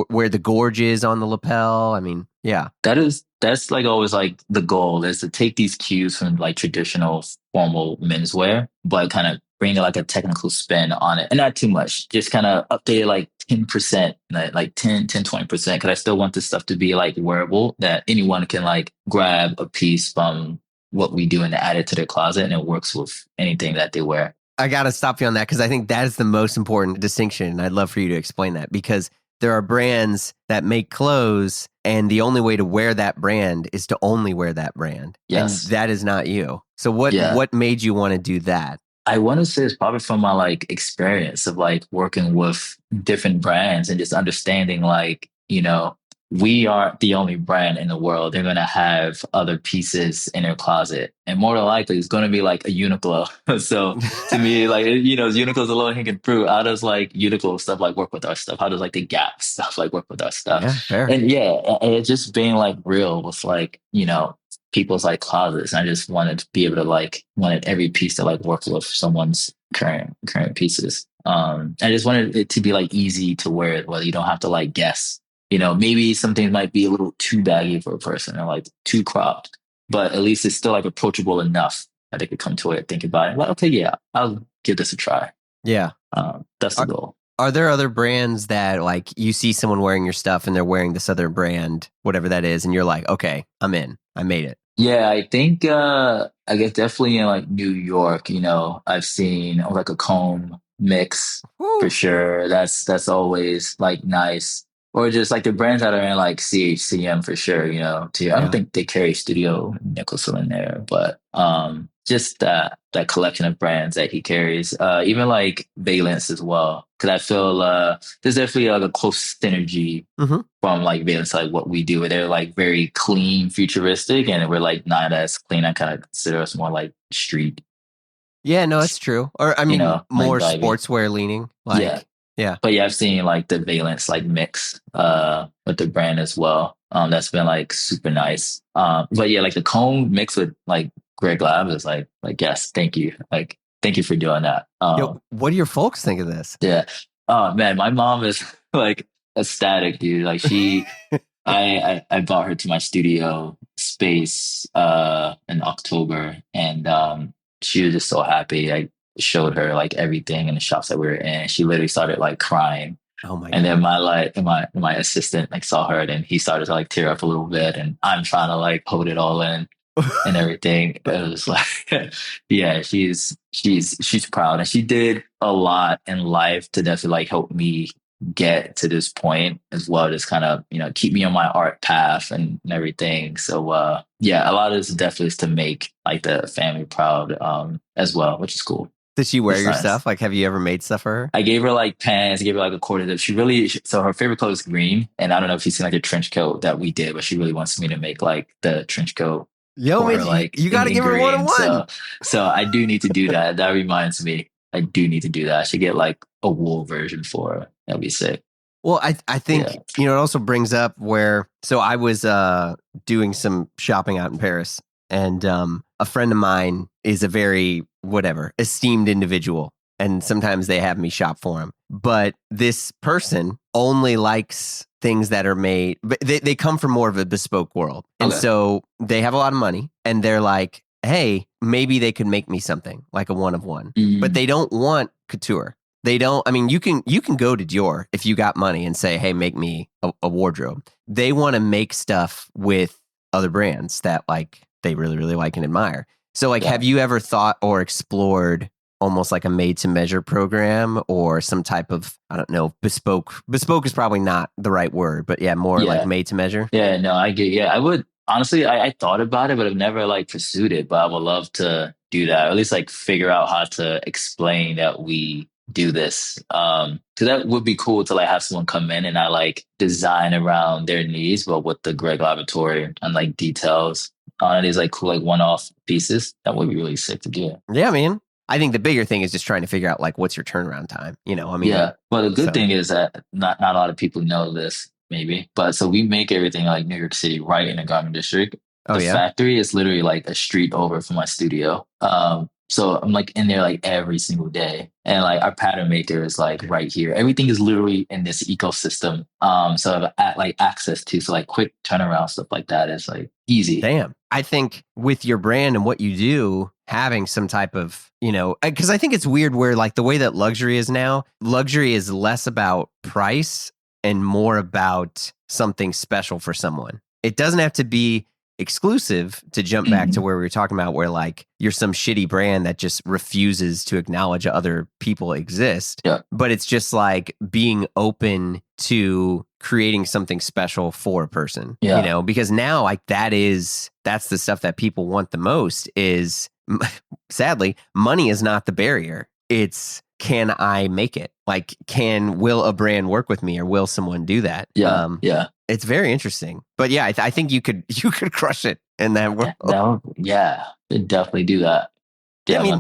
where the gorge is on the lapel. I mean, yeah. That's like always like the goal is to take these cues from like traditional formal menswear, but kind of bring like a technical spin on it, and not too much, just kind of update it like 10%, like 20%, because I still want this stuff to be like wearable, that anyone can like grab a piece from what we do and add it to their closet, and it works with anything that they wear. I got to stop you on that because I think that is the most important distinction. And I'd love for you to explain that, because there are brands that make clothes and the only way to wear that brand is to only wear that brand. Yes. And that is not you. So Yeah. what made you want to do that? I want to say it's probably from my like experience of like working with different brands and just understanding like, we aren't the only brand in the world. They're going to have other pieces in their closet. And more than likely, it's going to be like a Uniqlo. So to me, like, Uniqlo's a low hanging fruit. How does like Uniqlo stuff like work with our stuff? How does like the Gap stuff like work with our stuff? Yeah, fair. And yeah, and it just being like real with like, people's like closets. And I just wanted to be able to like wanted every piece to like work with someone's current pieces. I just wanted it to be like easy to wear it, whether you don't have to like guess. Maybe some things might be a little too baggy for a person or like too cropped, but at least it's still like approachable enough that they could come to it, think about it. Like, okay, yeah, I'll give this a try. Yeah. That's the goal. Are there other brands that like you see someone wearing your stuff and they're wearing this other brand, whatever that is, and you're like, okay, I'm in, I made it? Yeah, I think I guess definitely in like New York, I've seen like a comb mix Woo. for sure. That's always like nice. Or just like the brands that are in like CHCM for sure, too. I don't think they carry Studio Nicholson in there, but just that collection of brands that he carries. Even like Valence as well. Cause I feel there's definitely like a close synergy from like Valence, like what we do, where they're like very clean, futuristic, and we're like not as clean. I kind of consider us more like street. Yeah, no, it's true. Or I mean, like more vibey. sportswear leaning. Yeah. Like, yeah. But yeah, I've seen like the Valence like mix with the brand as well. That's been like super nice. But yeah, like the comb mix with like Greg Labs is like yes, thank you. Like thank you for doing that. Yo, what do your folks think of this? Yeah. Oh man, my mom is like ecstatic, dude. Like I brought her to my studio space in October, and she was just so happy. I showed her like everything in the shops that we were in. She literally started like crying. Oh my And God. then my assistant like saw her, and he started to like tear up a little bit, and I'm trying to like hold it all in and everything. But it was like, yeah, she's proud, and she did a lot in life to definitely like help me get to this point as well. Just kind of keep me on my art path and everything. So yeah, a lot of this definitely is to make like the family proud as well, which is cool. Did she wear It's your nice. stuff? Like, have you ever made stuff for her? I gave her like pants, I gave her like a quarter zip. So her favorite color is green. And I don't know if you've seen like the trench coat that we did, but she really wants me to make like the trench coat Yo, for man, her, like you got to in give her green. 101. So I do need to do that. That reminds me, I do need to do that. I should get like a wool version for her. That'd be sick. Well, I think, Yeah. it also brings up so I was doing some shopping out in Paris, and a friend of mine is a very, esteemed individual. And sometimes they have me shop for him. But this person only likes things that are made, but they come from more of a bespoke world. And Okay. so they have a lot of money, and they're like, hey, maybe they could make me something like a one of one. But they don't want couture. They don't. I mean, you can go to Dior if you got money and say, "Hey, make me a wardrobe." They want to make stuff with other brands that like they really really like and admire. So, like, Yeah. have you ever thought or explored almost like a made to measure program or some type of, I don't know, bespoke? Bespoke is probably not the right word, but yeah, more like Yeah. made to measure. Yeah, no, I get. Yeah, I would honestly. I thought about it, but I've never like pursued it. But I would love to do that, or at least like figure out how to explain that we do this. Because that would be cool to like have someone come in and I like design around their needs, but with the Greg Laboratory and like details on it is like cool, like one-off pieces. That would be really sick to do. Yeah, man. I think the bigger thing is just trying to figure out like what's your turnaround time. I mean, Yeah. Well, the good so thing is that not a lot of people know this, maybe. But so we make everything like New York City, right in the garment district. oh The yeah, factory is literally like a street over from my studio. So I'm like in there like every single day. And like our pattern maker is like right here. Everything is literally in this ecosystem. So I've like access to so like quick turnaround stuff like that is like easy. damn. I think with your brand and what you do, having some type of, because I think it's weird where like the way that luxury is now, luxury is less about price and more about something special for someone. It doesn't have to be exclusive, to jump back to Mhm. where we were talking about, where like you're some shitty brand that just refuses to acknowledge other people exist. Yeah. But it's just like being open to creating something special for a person, Yeah. because now like that's the stuff that people want the most is sadly, money is not the barrier. It's, can I make it? Like, will a brand work with me or will someone do that? Yeah. Yeah. It's very interesting, but yeah, I think you could you could crush it in that world. No, yeah. Could definitely do that. Yeah, Yeah, I I'm not mean,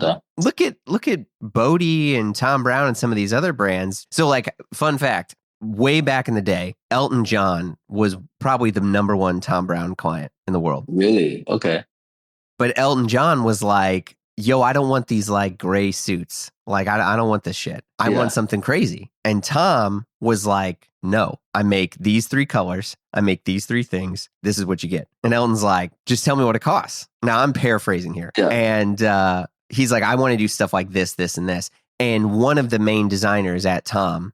done. look at Bodie and Tom Brown and some of these other brands. So, like, fun fact: way back in the day, Elton John was probably the number one Tom Brown client in the world. Really? Okay. But Elton John was like, "Yo, I don't want these like gray suits. Like, I don't want this shit. I want Yeah. something crazy." And Tom was like, "No, I make these three colors. I make these three things. This is what you get." And Elton's like, "Just tell me what it costs." Now I'm paraphrasing here, Yeah. and he's like, "I want to do stuff like this, this, and this." And one of the main designers at Tom,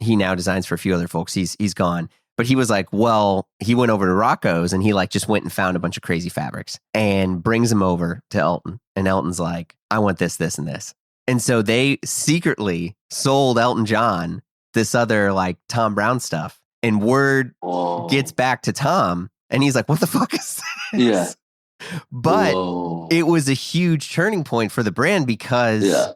he now designs for a few other folks. He's gone. But he was like, well, he went over to Rocco's and he like just went and found a bunch of crazy fabrics and brings them over to Elton. And Elton's like, "I want this, this, and this." And so they secretly sold Elton John this other like Tom Brown stuff. And word Whoa. gets back to Tom and he's like, "What the fuck is this?" Yeah. But Whoa. it was a huge turning point for the brand because Yeah.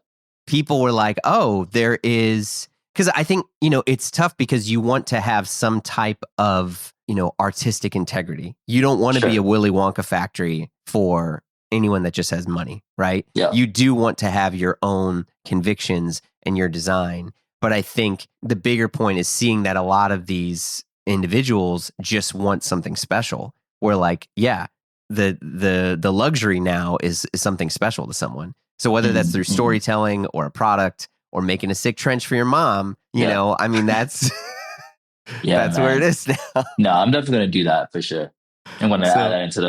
people were like, "Oh, there is," because I think, it's tough because you want to have some type of, artistic integrity. You don't want to be Sure. a Willy Wonka factory for anyone that just has money, right? Yeah. You do want to have your own convictions and your design. But I think the bigger point is seeing that a lot of these individuals just want something special. Where like, yeah, the luxury now is something special to someone. So whether that's through Mhm. storytelling or a product or making a sick trench for your mom, Yeah. I mean, that's Yeah, that's where it man. is now. No, I'm definitely gonna do that for sure. I'm gonna add So that into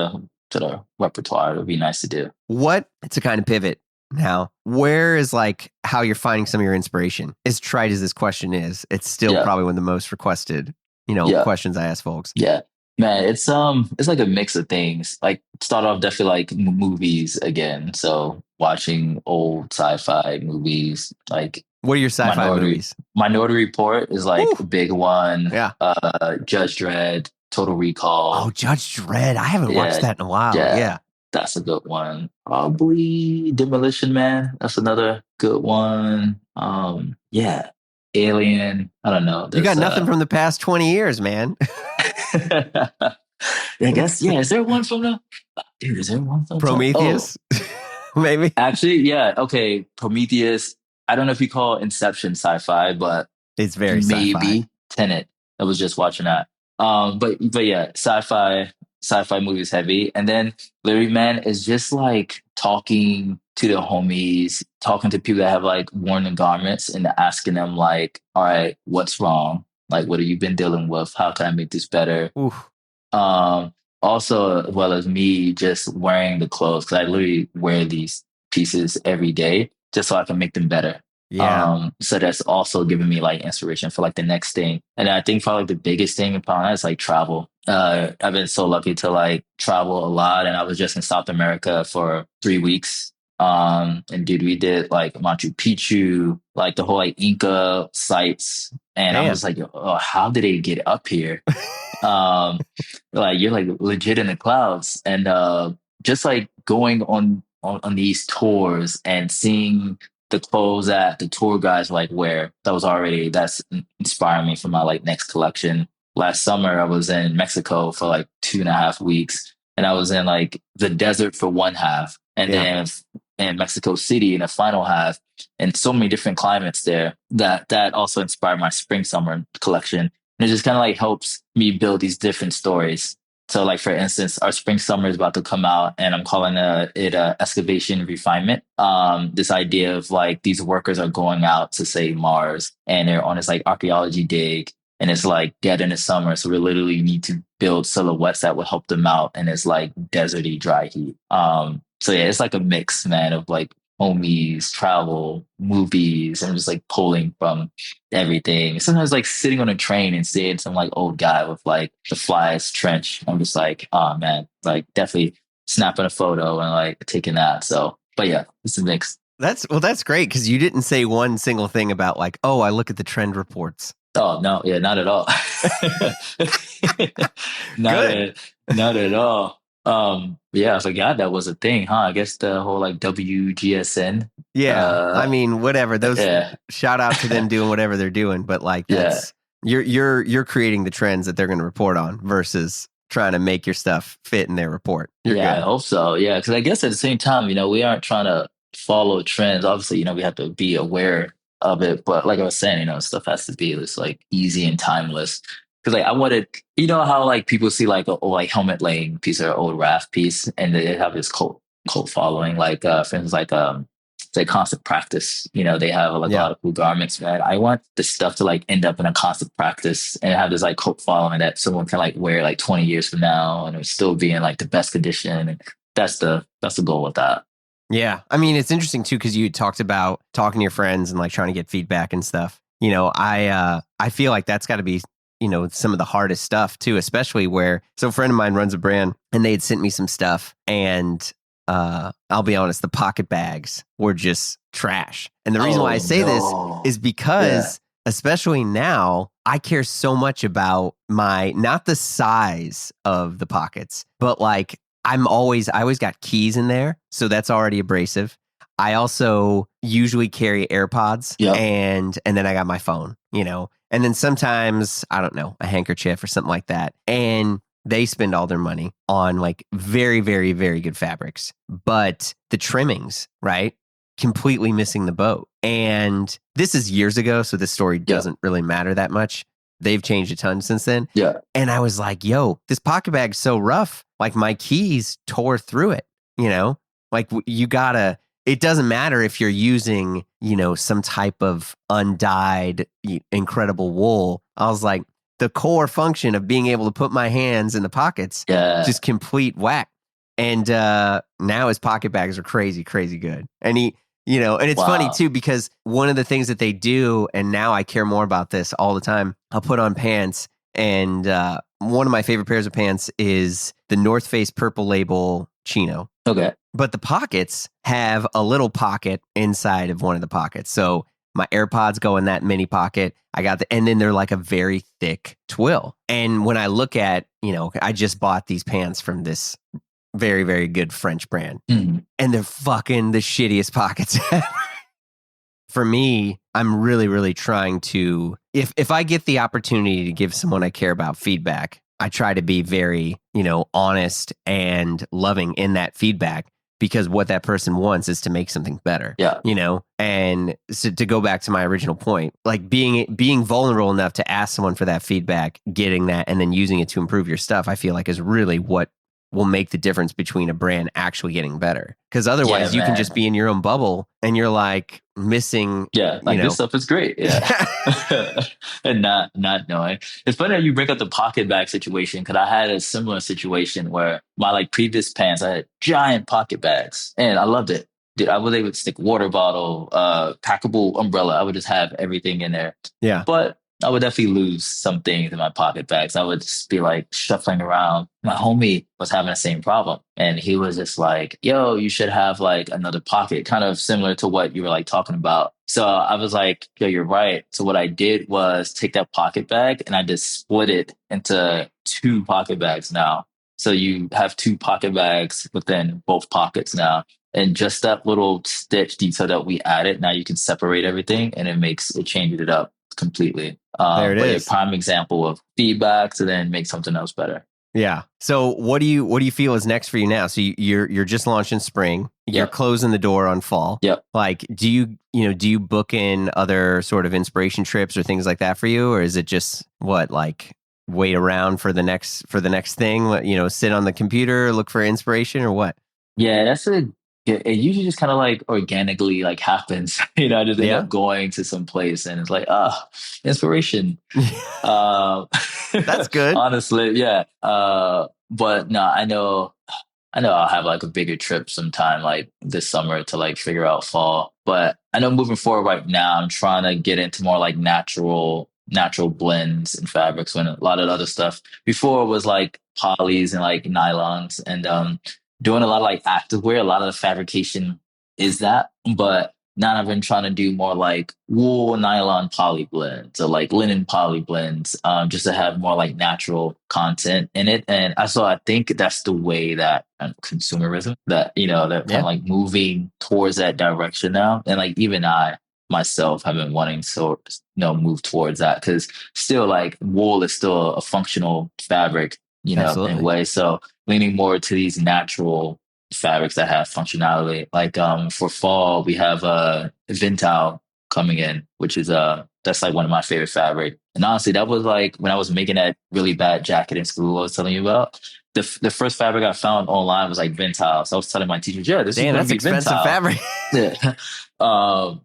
the repertoire. It would be nice to do. what to kind of pivot now, where is like how you're finding some of your inspiration? As trite as this question is, it's still Yeah. probably one of the most requested, Yeah. questions I ask folks. Yeah. Man, it's like a mix of things. Like start off definitely like movies again. So watching old sci-fi movies like What are your sci-fi Minority movies? Minority Report is like Woo! a big one. Yeah. Judge Dredd, Total Recall. Oh, Judge Dredd. I haven't watched Yeah, that in a while. yeah, Yeah. that's a good one. Probably Demolition Man. That's another good one. Yeah, Alien. I don't know. You got There's nothing from the past 20 years, man. I guess yeah. Is there one from the dude? Is there one from Oh, Prometheus? Maybe. actually, yeah. Okay, Prometheus. I don't know if you call Inception sci-fi, but It's very sci-fi. maybe Tenet. I was just watching that. But yeah, sci-fi movies heavy, and then Larry Man is just like talking to the homies, talking to people that have like worn the garments, and asking them like, "All right, what's wrong? Like, what have you been dealing with? How can I make this better?" Oof. Um, Also, as well as me just wearing the clothes because I literally wear these pieces every day just so I can make them better. Yeah. So that's also giving me like inspiration for like the next thing. And I think probably the biggest thing upon that is like travel. I've been so lucky to like travel a lot, and I was just in South America for 3 weeks. And dude, we did like Machu Picchu, like the whole like Inca sites, and I'm just Damn. like, oh, how did they get up here? Um, like you're like legit in the clouds, and just like going on these tours and seeing the clothes that the tour guys like wear, that's inspiring me for my like next collection. Last summer I was in Mexico for like 2.5 weeks, and I was in like the desert for one half, and Yeah. then in Mexico City in the final half, and so many different climates there that also inspired my spring summer collection. And it just kind of like helps me build these different stories. So, like for instance, our spring summer is about to come out, and I'm calling it a excavation refinement. This idea of like these workers are going out to say Mars, and they're on this like archaeology dig, and it's like dead in the summer, so we literally need to build silhouettes that will help them out, and it's like deserty, dry heat. So yeah, it's like a mix, man, of like homies, travel, movies, and just like pulling from everything. Sometimes like sitting on a train and seeing some like old guy with like the flyest trench. I'm just like, oh man, like definitely snapping a photo and like taking that. So, but yeah, it's a mix. That's great because you didn't say one single thing about like, oh, I look at the trend reports. Oh no, yeah, not at all. not Good. at not at all. Yeah, I forgot that was a thing, huh? I guess the whole like WGSN. Yeah. I Uh, mean, whatever. Those yeah, shout out to them doing whatever they're doing, but like yeah. that's you're creating the trends that they're going to report on versus trying to make your stuff fit in their report. You're Yeah, I good. hope so. Yeah, because I guess at the same time, we aren't trying to follow trends. Obviously, we have to be aware of it. But like I was saying, stuff has to be this like easy and timeless. Because like I wanted, how like people see like a old, like helmet laying piece or old raft piece, and they have this cult following. Like for instance, it's like constant practice. They have like a Yeah. lot of cool garments, man. I want the stuff to like end up in a constant practice and have this like cult following that someone can like wear like 20 years from now and it still be in like the best condition. And that's the goal with that. Yeah. I mean, it's interesting too because you talked about talking to your friends and like trying to get feedback and stuff. I feel like that's got to be some of the hardest stuff too, especially where so a friend of mine runs a brand and they had sent me some stuff and I'll be honest, the pocket bags were just trash. And the reason why I Oh say this no. is Yeah. because especially now, I care so much about my not the size of the pockets, but like I always got keys in there, so that's already abrasive. I also usually carry AirPods Yep. and then I got my phone, and then sometimes, I don't know, a handkerchief or something like that. And they spend all their money on like very, very, very good fabrics. But the trimmings, right? Completely missing the boat. And this is years ago, so this story Yep. doesn't really matter that much. They've changed a ton since then. Yeah. And I was like, yo, this pocket bag's so rough. Like my keys tore through it, you know? Like you gotta, it doesn't matter if you're using, some type of undyed, incredible wool. I was like, the core function of being able to put my hands in the pockets, Yeah. just complete whack. And now his pocket bags are crazy, crazy good. And and it's funny Wow. too, because one of the things that they do, and now I care more about this all the time, I'll put on pants. And one of my favorite pairs of pants is the North Face Purple Label Chino. Okay. But the pockets have a little pocket inside of one of the pockets. So my AirPods go in that mini pocket. And then they're like a very thick twill. And when I look at, I just bought these pants from this very, very good French brand, Mhm. and they're fucking the shittiest pockets ever. For me, I'm really, really trying to, if I get the opportunity to give someone I care about feedback, I try to be very, honest and loving in that feedback, because what that person wants is to make something better. Yeah. And so to go back to my original point, like being vulnerable enough to ask someone for that feedback, getting that, and then using it to improve your stuff, I feel like is really what will make the difference between a brand actually getting better. Because Yeah, otherwise you can man. just be in your own bubble and you're like missing, Yeah, like this stuff is great. Yeah. And not knowing. It's funny that you bring up the pocket bag situation because I had a similar situation where my like previous pants, I had giant pocket bags and I loved it. Dude, I was able to stick water bottle, packable umbrella. I would just have everything in there. Yeah. But I would definitely lose some things in my pocket bags. I would just be like shuffling around. My homie was having the same problem. And he was just like, yo, you should have like another pocket, kind of similar to what you were like talking about. So I was like, yo, you're right. So what I did was take that pocket bag and I just split it into two pocket bags now. So you have two pocket bags within both pockets now. And just that little stitch detail that we added, now you can separate everything and it changes it up completely. There it But a is. prime example of feedback to then make something else better. Yeah. So what do you feel is next for you now? So you're just launching spring. You're Yep. closing the door on fall. Yep. Like, do you book in other sort of inspiration trips or things like that for you, or is it just like wait around for the next thing? Sit on the computer, look for inspiration, or what? Yeah, it usually just kind of like organically like happens. I just end Yeah. up going to some place and it's like, inspiration. Uh, That's good. honestly, yeah. But no, I know I'll have like a bigger trip sometime like this summer to like figure out fall. But I know moving forward right now, I'm trying to get into more like natural blends and fabrics when a lot of the other stuff before was like polys and like nylons and doing a lot of like activewear, a lot of the fabrication is that. But now I've been trying to do more like wool nylon poly blends or like linen poly blends, just to have more like natural content in it. And I think that's the way that consumerism that, they're kind Yeah. of like moving towards that direction now. And like even I myself have been wanting to, move towards that because still like wool is still a functional fabric, in a Absolutely. way. So leaning more to these natural fabrics that have functionality. Like for fall, we have Vintal coming in, which is that's like one of my favorite fabric. And honestly, that was like when I was making that really bad jacket in school I was telling you about. The first fabric I found online was like Vintal. So I was telling my teachers, yeah, this is Damn, going to that's be expensive Vintal. fabric. Yeah.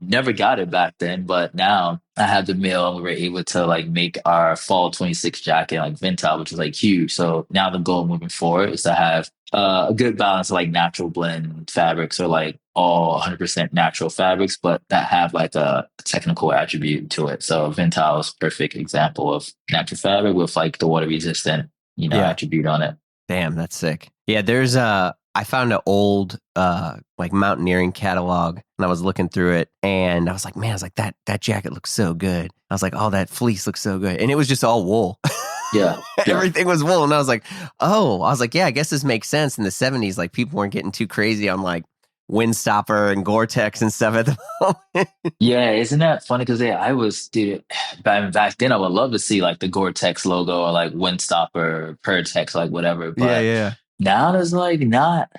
Never got it back then, but now I have the mill and we were able to like make our fall 26 jacket like Vintal, which is like huge. So now the goal moving forward is to have a good balance of like natural blend fabrics or like all 100% natural fabrics, but that have like a technical attribute to it. So Vintal is a perfect example of natural fabric with like the water resistant, Yeah. attribute on it. Damn, that's sick. Yeah, there's I found an old like mountaineering catalog and I was looking through it and I was like, man, I was like that jacket looks so good. I was like, oh, that fleece looks so good. And it was just all wool. Yeah. Everything was wool. And I was like, yeah, I guess this makes sense. In the 70s, like people weren't getting too crazy on like Windstopper and Gore-Tex and stuff at the moment. Yeah, isn't that funny? Because I was, dude, back then I would love to see like the Gore-Tex logo or like Windstopper, Pertex, like whatever. Yeah, But yeah. now there's like not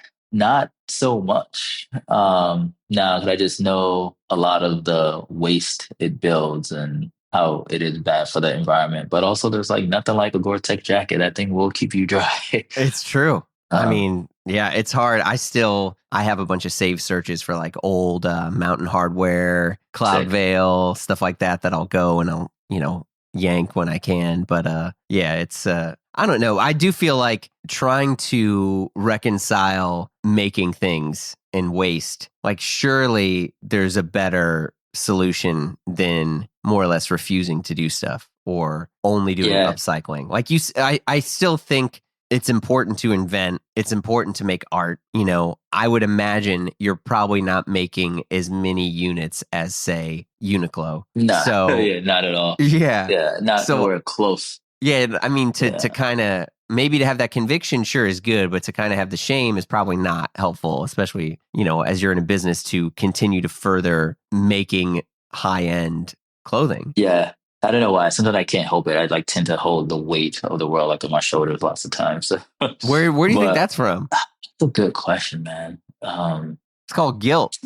so much. Now 'cause I just know a lot of the waste it builds and how it is bad for the environment. But also there's like nothing like a Gore-Tex jacket. That thing will keep you dry. It's true. I Um, mean, yeah, it's hard. I have a bunch of save searches for like old Mountain Hardware, Cloud Sick. Veil, stuff like that I'll go and I'll, yank when I can. But yeah, it's I don't know. I do feel like trying to reconcile making things and waste. Like surely there's a better solution than more or less refusing to do stuff or only doing Yeah. upcycling. Like I still think it's important to invent. It's important to make art. I would imagine you're probably not making as many units as, say, Uniqlo. Nah, So, yeah, not at all. yeah. Yeah, not So, nowhere close. yeah, I mean, to Yeah. kind of maybe to have that conviction, sure, is good, but to kind of have the shame is probably not helpful, especially, as you're in a business to continue to further making high end clothing. Yeah. I don't know why. Sometimes I can't help it. I like tend to hold the weight of the world like on my shoulders lots of times. Where do you think But that's from? that's a good question, man. It's called guilt.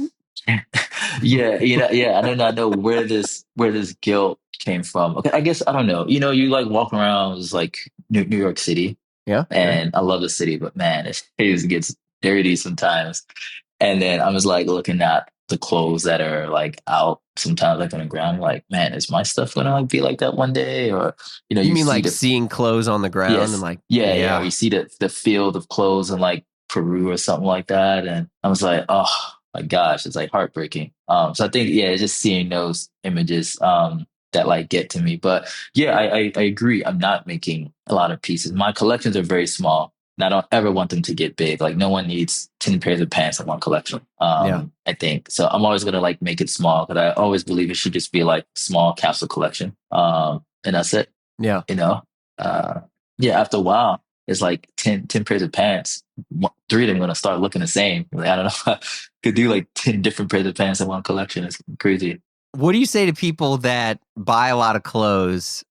Yeah, yeah. I do not know where this guilt came from. Okay, I guess I don't know. You like walking around it's like New York City, Yeah. Sure. and I love the city, but man, it gets dirty sometimes. And then I was like looking at the clothes that are like out sometimes like on the ground, like, man, is my stuff gonna like be like that one day? Or You you mean see like the seeing clothes on the ground and yes, like, yeah, or yeah. you see the field of clothes in like Peru or something like that. And I was like, oh. my gosh, it's like heartbreaking. So I think, yeah, it's just seeing those images that like get to me. But yeah, I agree. I'm not making a lot of pieces. My collections are very small. And I don't ever want them to get big. Like no one needs 10 pairs of pants in one collection. Yeah. I think. So I'm always gonna like make it small because I always believe it should just be like small capsule collection. And that's it. Yeah. You know? Uh yeah, after a while, it's like 10 pairs of pants. Three of them gonna start looking the same. Like, I don't know. Could do like 10 different pairs of pants in one collection. It's crazy. What do you say to people that buy a lot of clothes?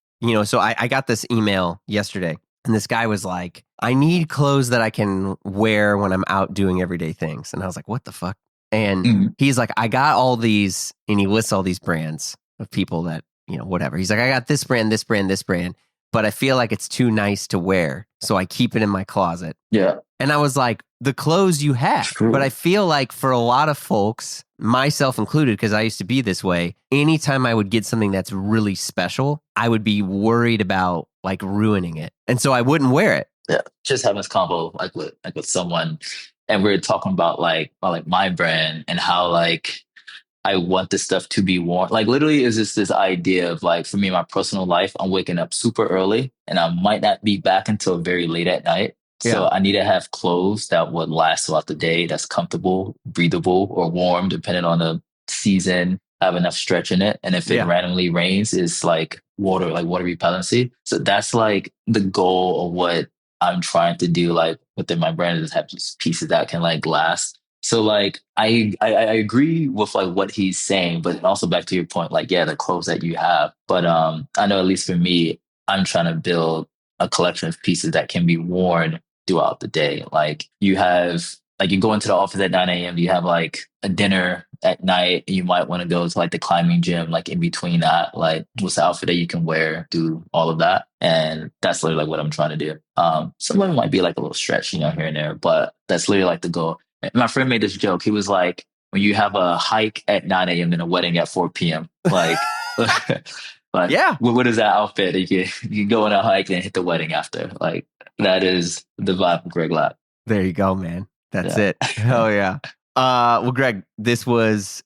So I got this email yesterday, and this guy was like, I need clothes that I can wear when I'm out doing everyday things. And I was like, what the fuck? And Mhm. he's like, I got all these, and he lists all these brands of people that, whatever. He's like, I got this brand, this brand, this brand, but I feel like it's too nice to wear. So I keep it in my closet. Yeah. And I was like, the clothes you have. True. But I feel like for a lot of folks, myself included, because I used to be this way, anytime I would get something that's really special, I would be worried about like ruining it. And so I wouldn't wear it. Yeah. Just having this combo like with someone, and we're talking about my brand and how like I want this stuff to be worn. Like literally is just this idea of like for me, my personal life, I'm waking up super early and I might not be back until very late at night. So Yeah. I need to have clothes that would last throughout the day, that's comfortable, breathable, or warm, depending on the season, have enough stretch in it. And if it Yeah. randomly rains, it's like water repellency. So that's like the goal of what I'm trying to do, like within my brand, is have just pieces that can like last. So like I agree with like what he's saying, but also back to your point, like yeah, the clothes that you have. But I know at least for me, I'm trying to build a collection of pieces that can be worn throughout the day. Like you have like you go into the office at 9 a.m. You have like a dinner at night. And you might want to go to like the climbing gym, like in between that. Like what's the outfit that you can wear, do all of that. And that's literally like what I'm trying to do. Some of them might be like a little stretch, here and there, but that's literally like the goal. My friend made this joke. He was like, when you have a hike at 9 a.m. and a wedding at 4 p.m., like, like Yeah. what is that outfit? You can go on a hike and hit the wedding after. Like, that is the vibe of Greg Lab. There you go, man. That's Yeah. it. Hell yeah. Well, Greg, this was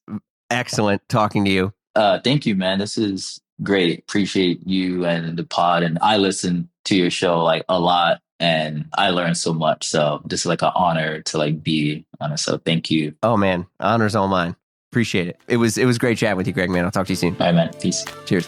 excellent talking to you. Thank you, man. This is great. Appreciate you and the pod. And I listen to your show like a lot and I learned so much. So this is like an honor to like be on it. So thank you. Oh man, honor's all mine. Appreciate it. It was great chatting with you, Greg, man. I'll talk to you soon. All right, man. Peace. Cheers.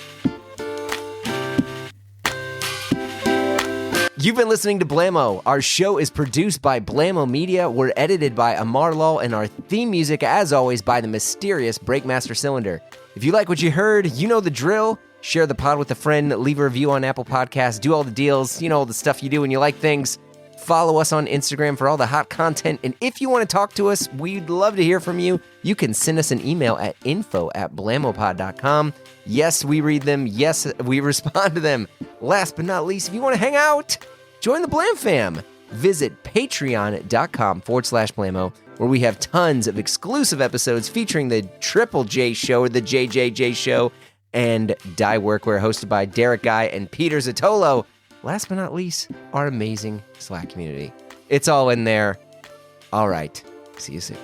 You've been listening to Blammo. Our show is produced by Blammo Media. We're edited by Amar Lal, and our theme music, as always, by the mysterious Breakmaster Cylinder. If you like what you heard, you know the drill. Share the pod with a friend, leave a review on Apple Podcasts, do all the deals, all the stuff you do when you like things. Follow us on Instagram for all the hot content. And if you want to talk to us, we'd love to hear from you. You can send us an email at info@blammopod.com. Yes, we read them. Yes, we respond to them. Last but not least, if you want to hang out, join the Blam Fam. Visit patreon.com/Blammo, where we have tons of exclusive episodes featuring the Triple J Show, or the JJJ Show, and Die Workwear, hosted by Derek Guy and Peter Zatolo. Last but not least, our amazing Slack community. It's all in there. All right. See you soon.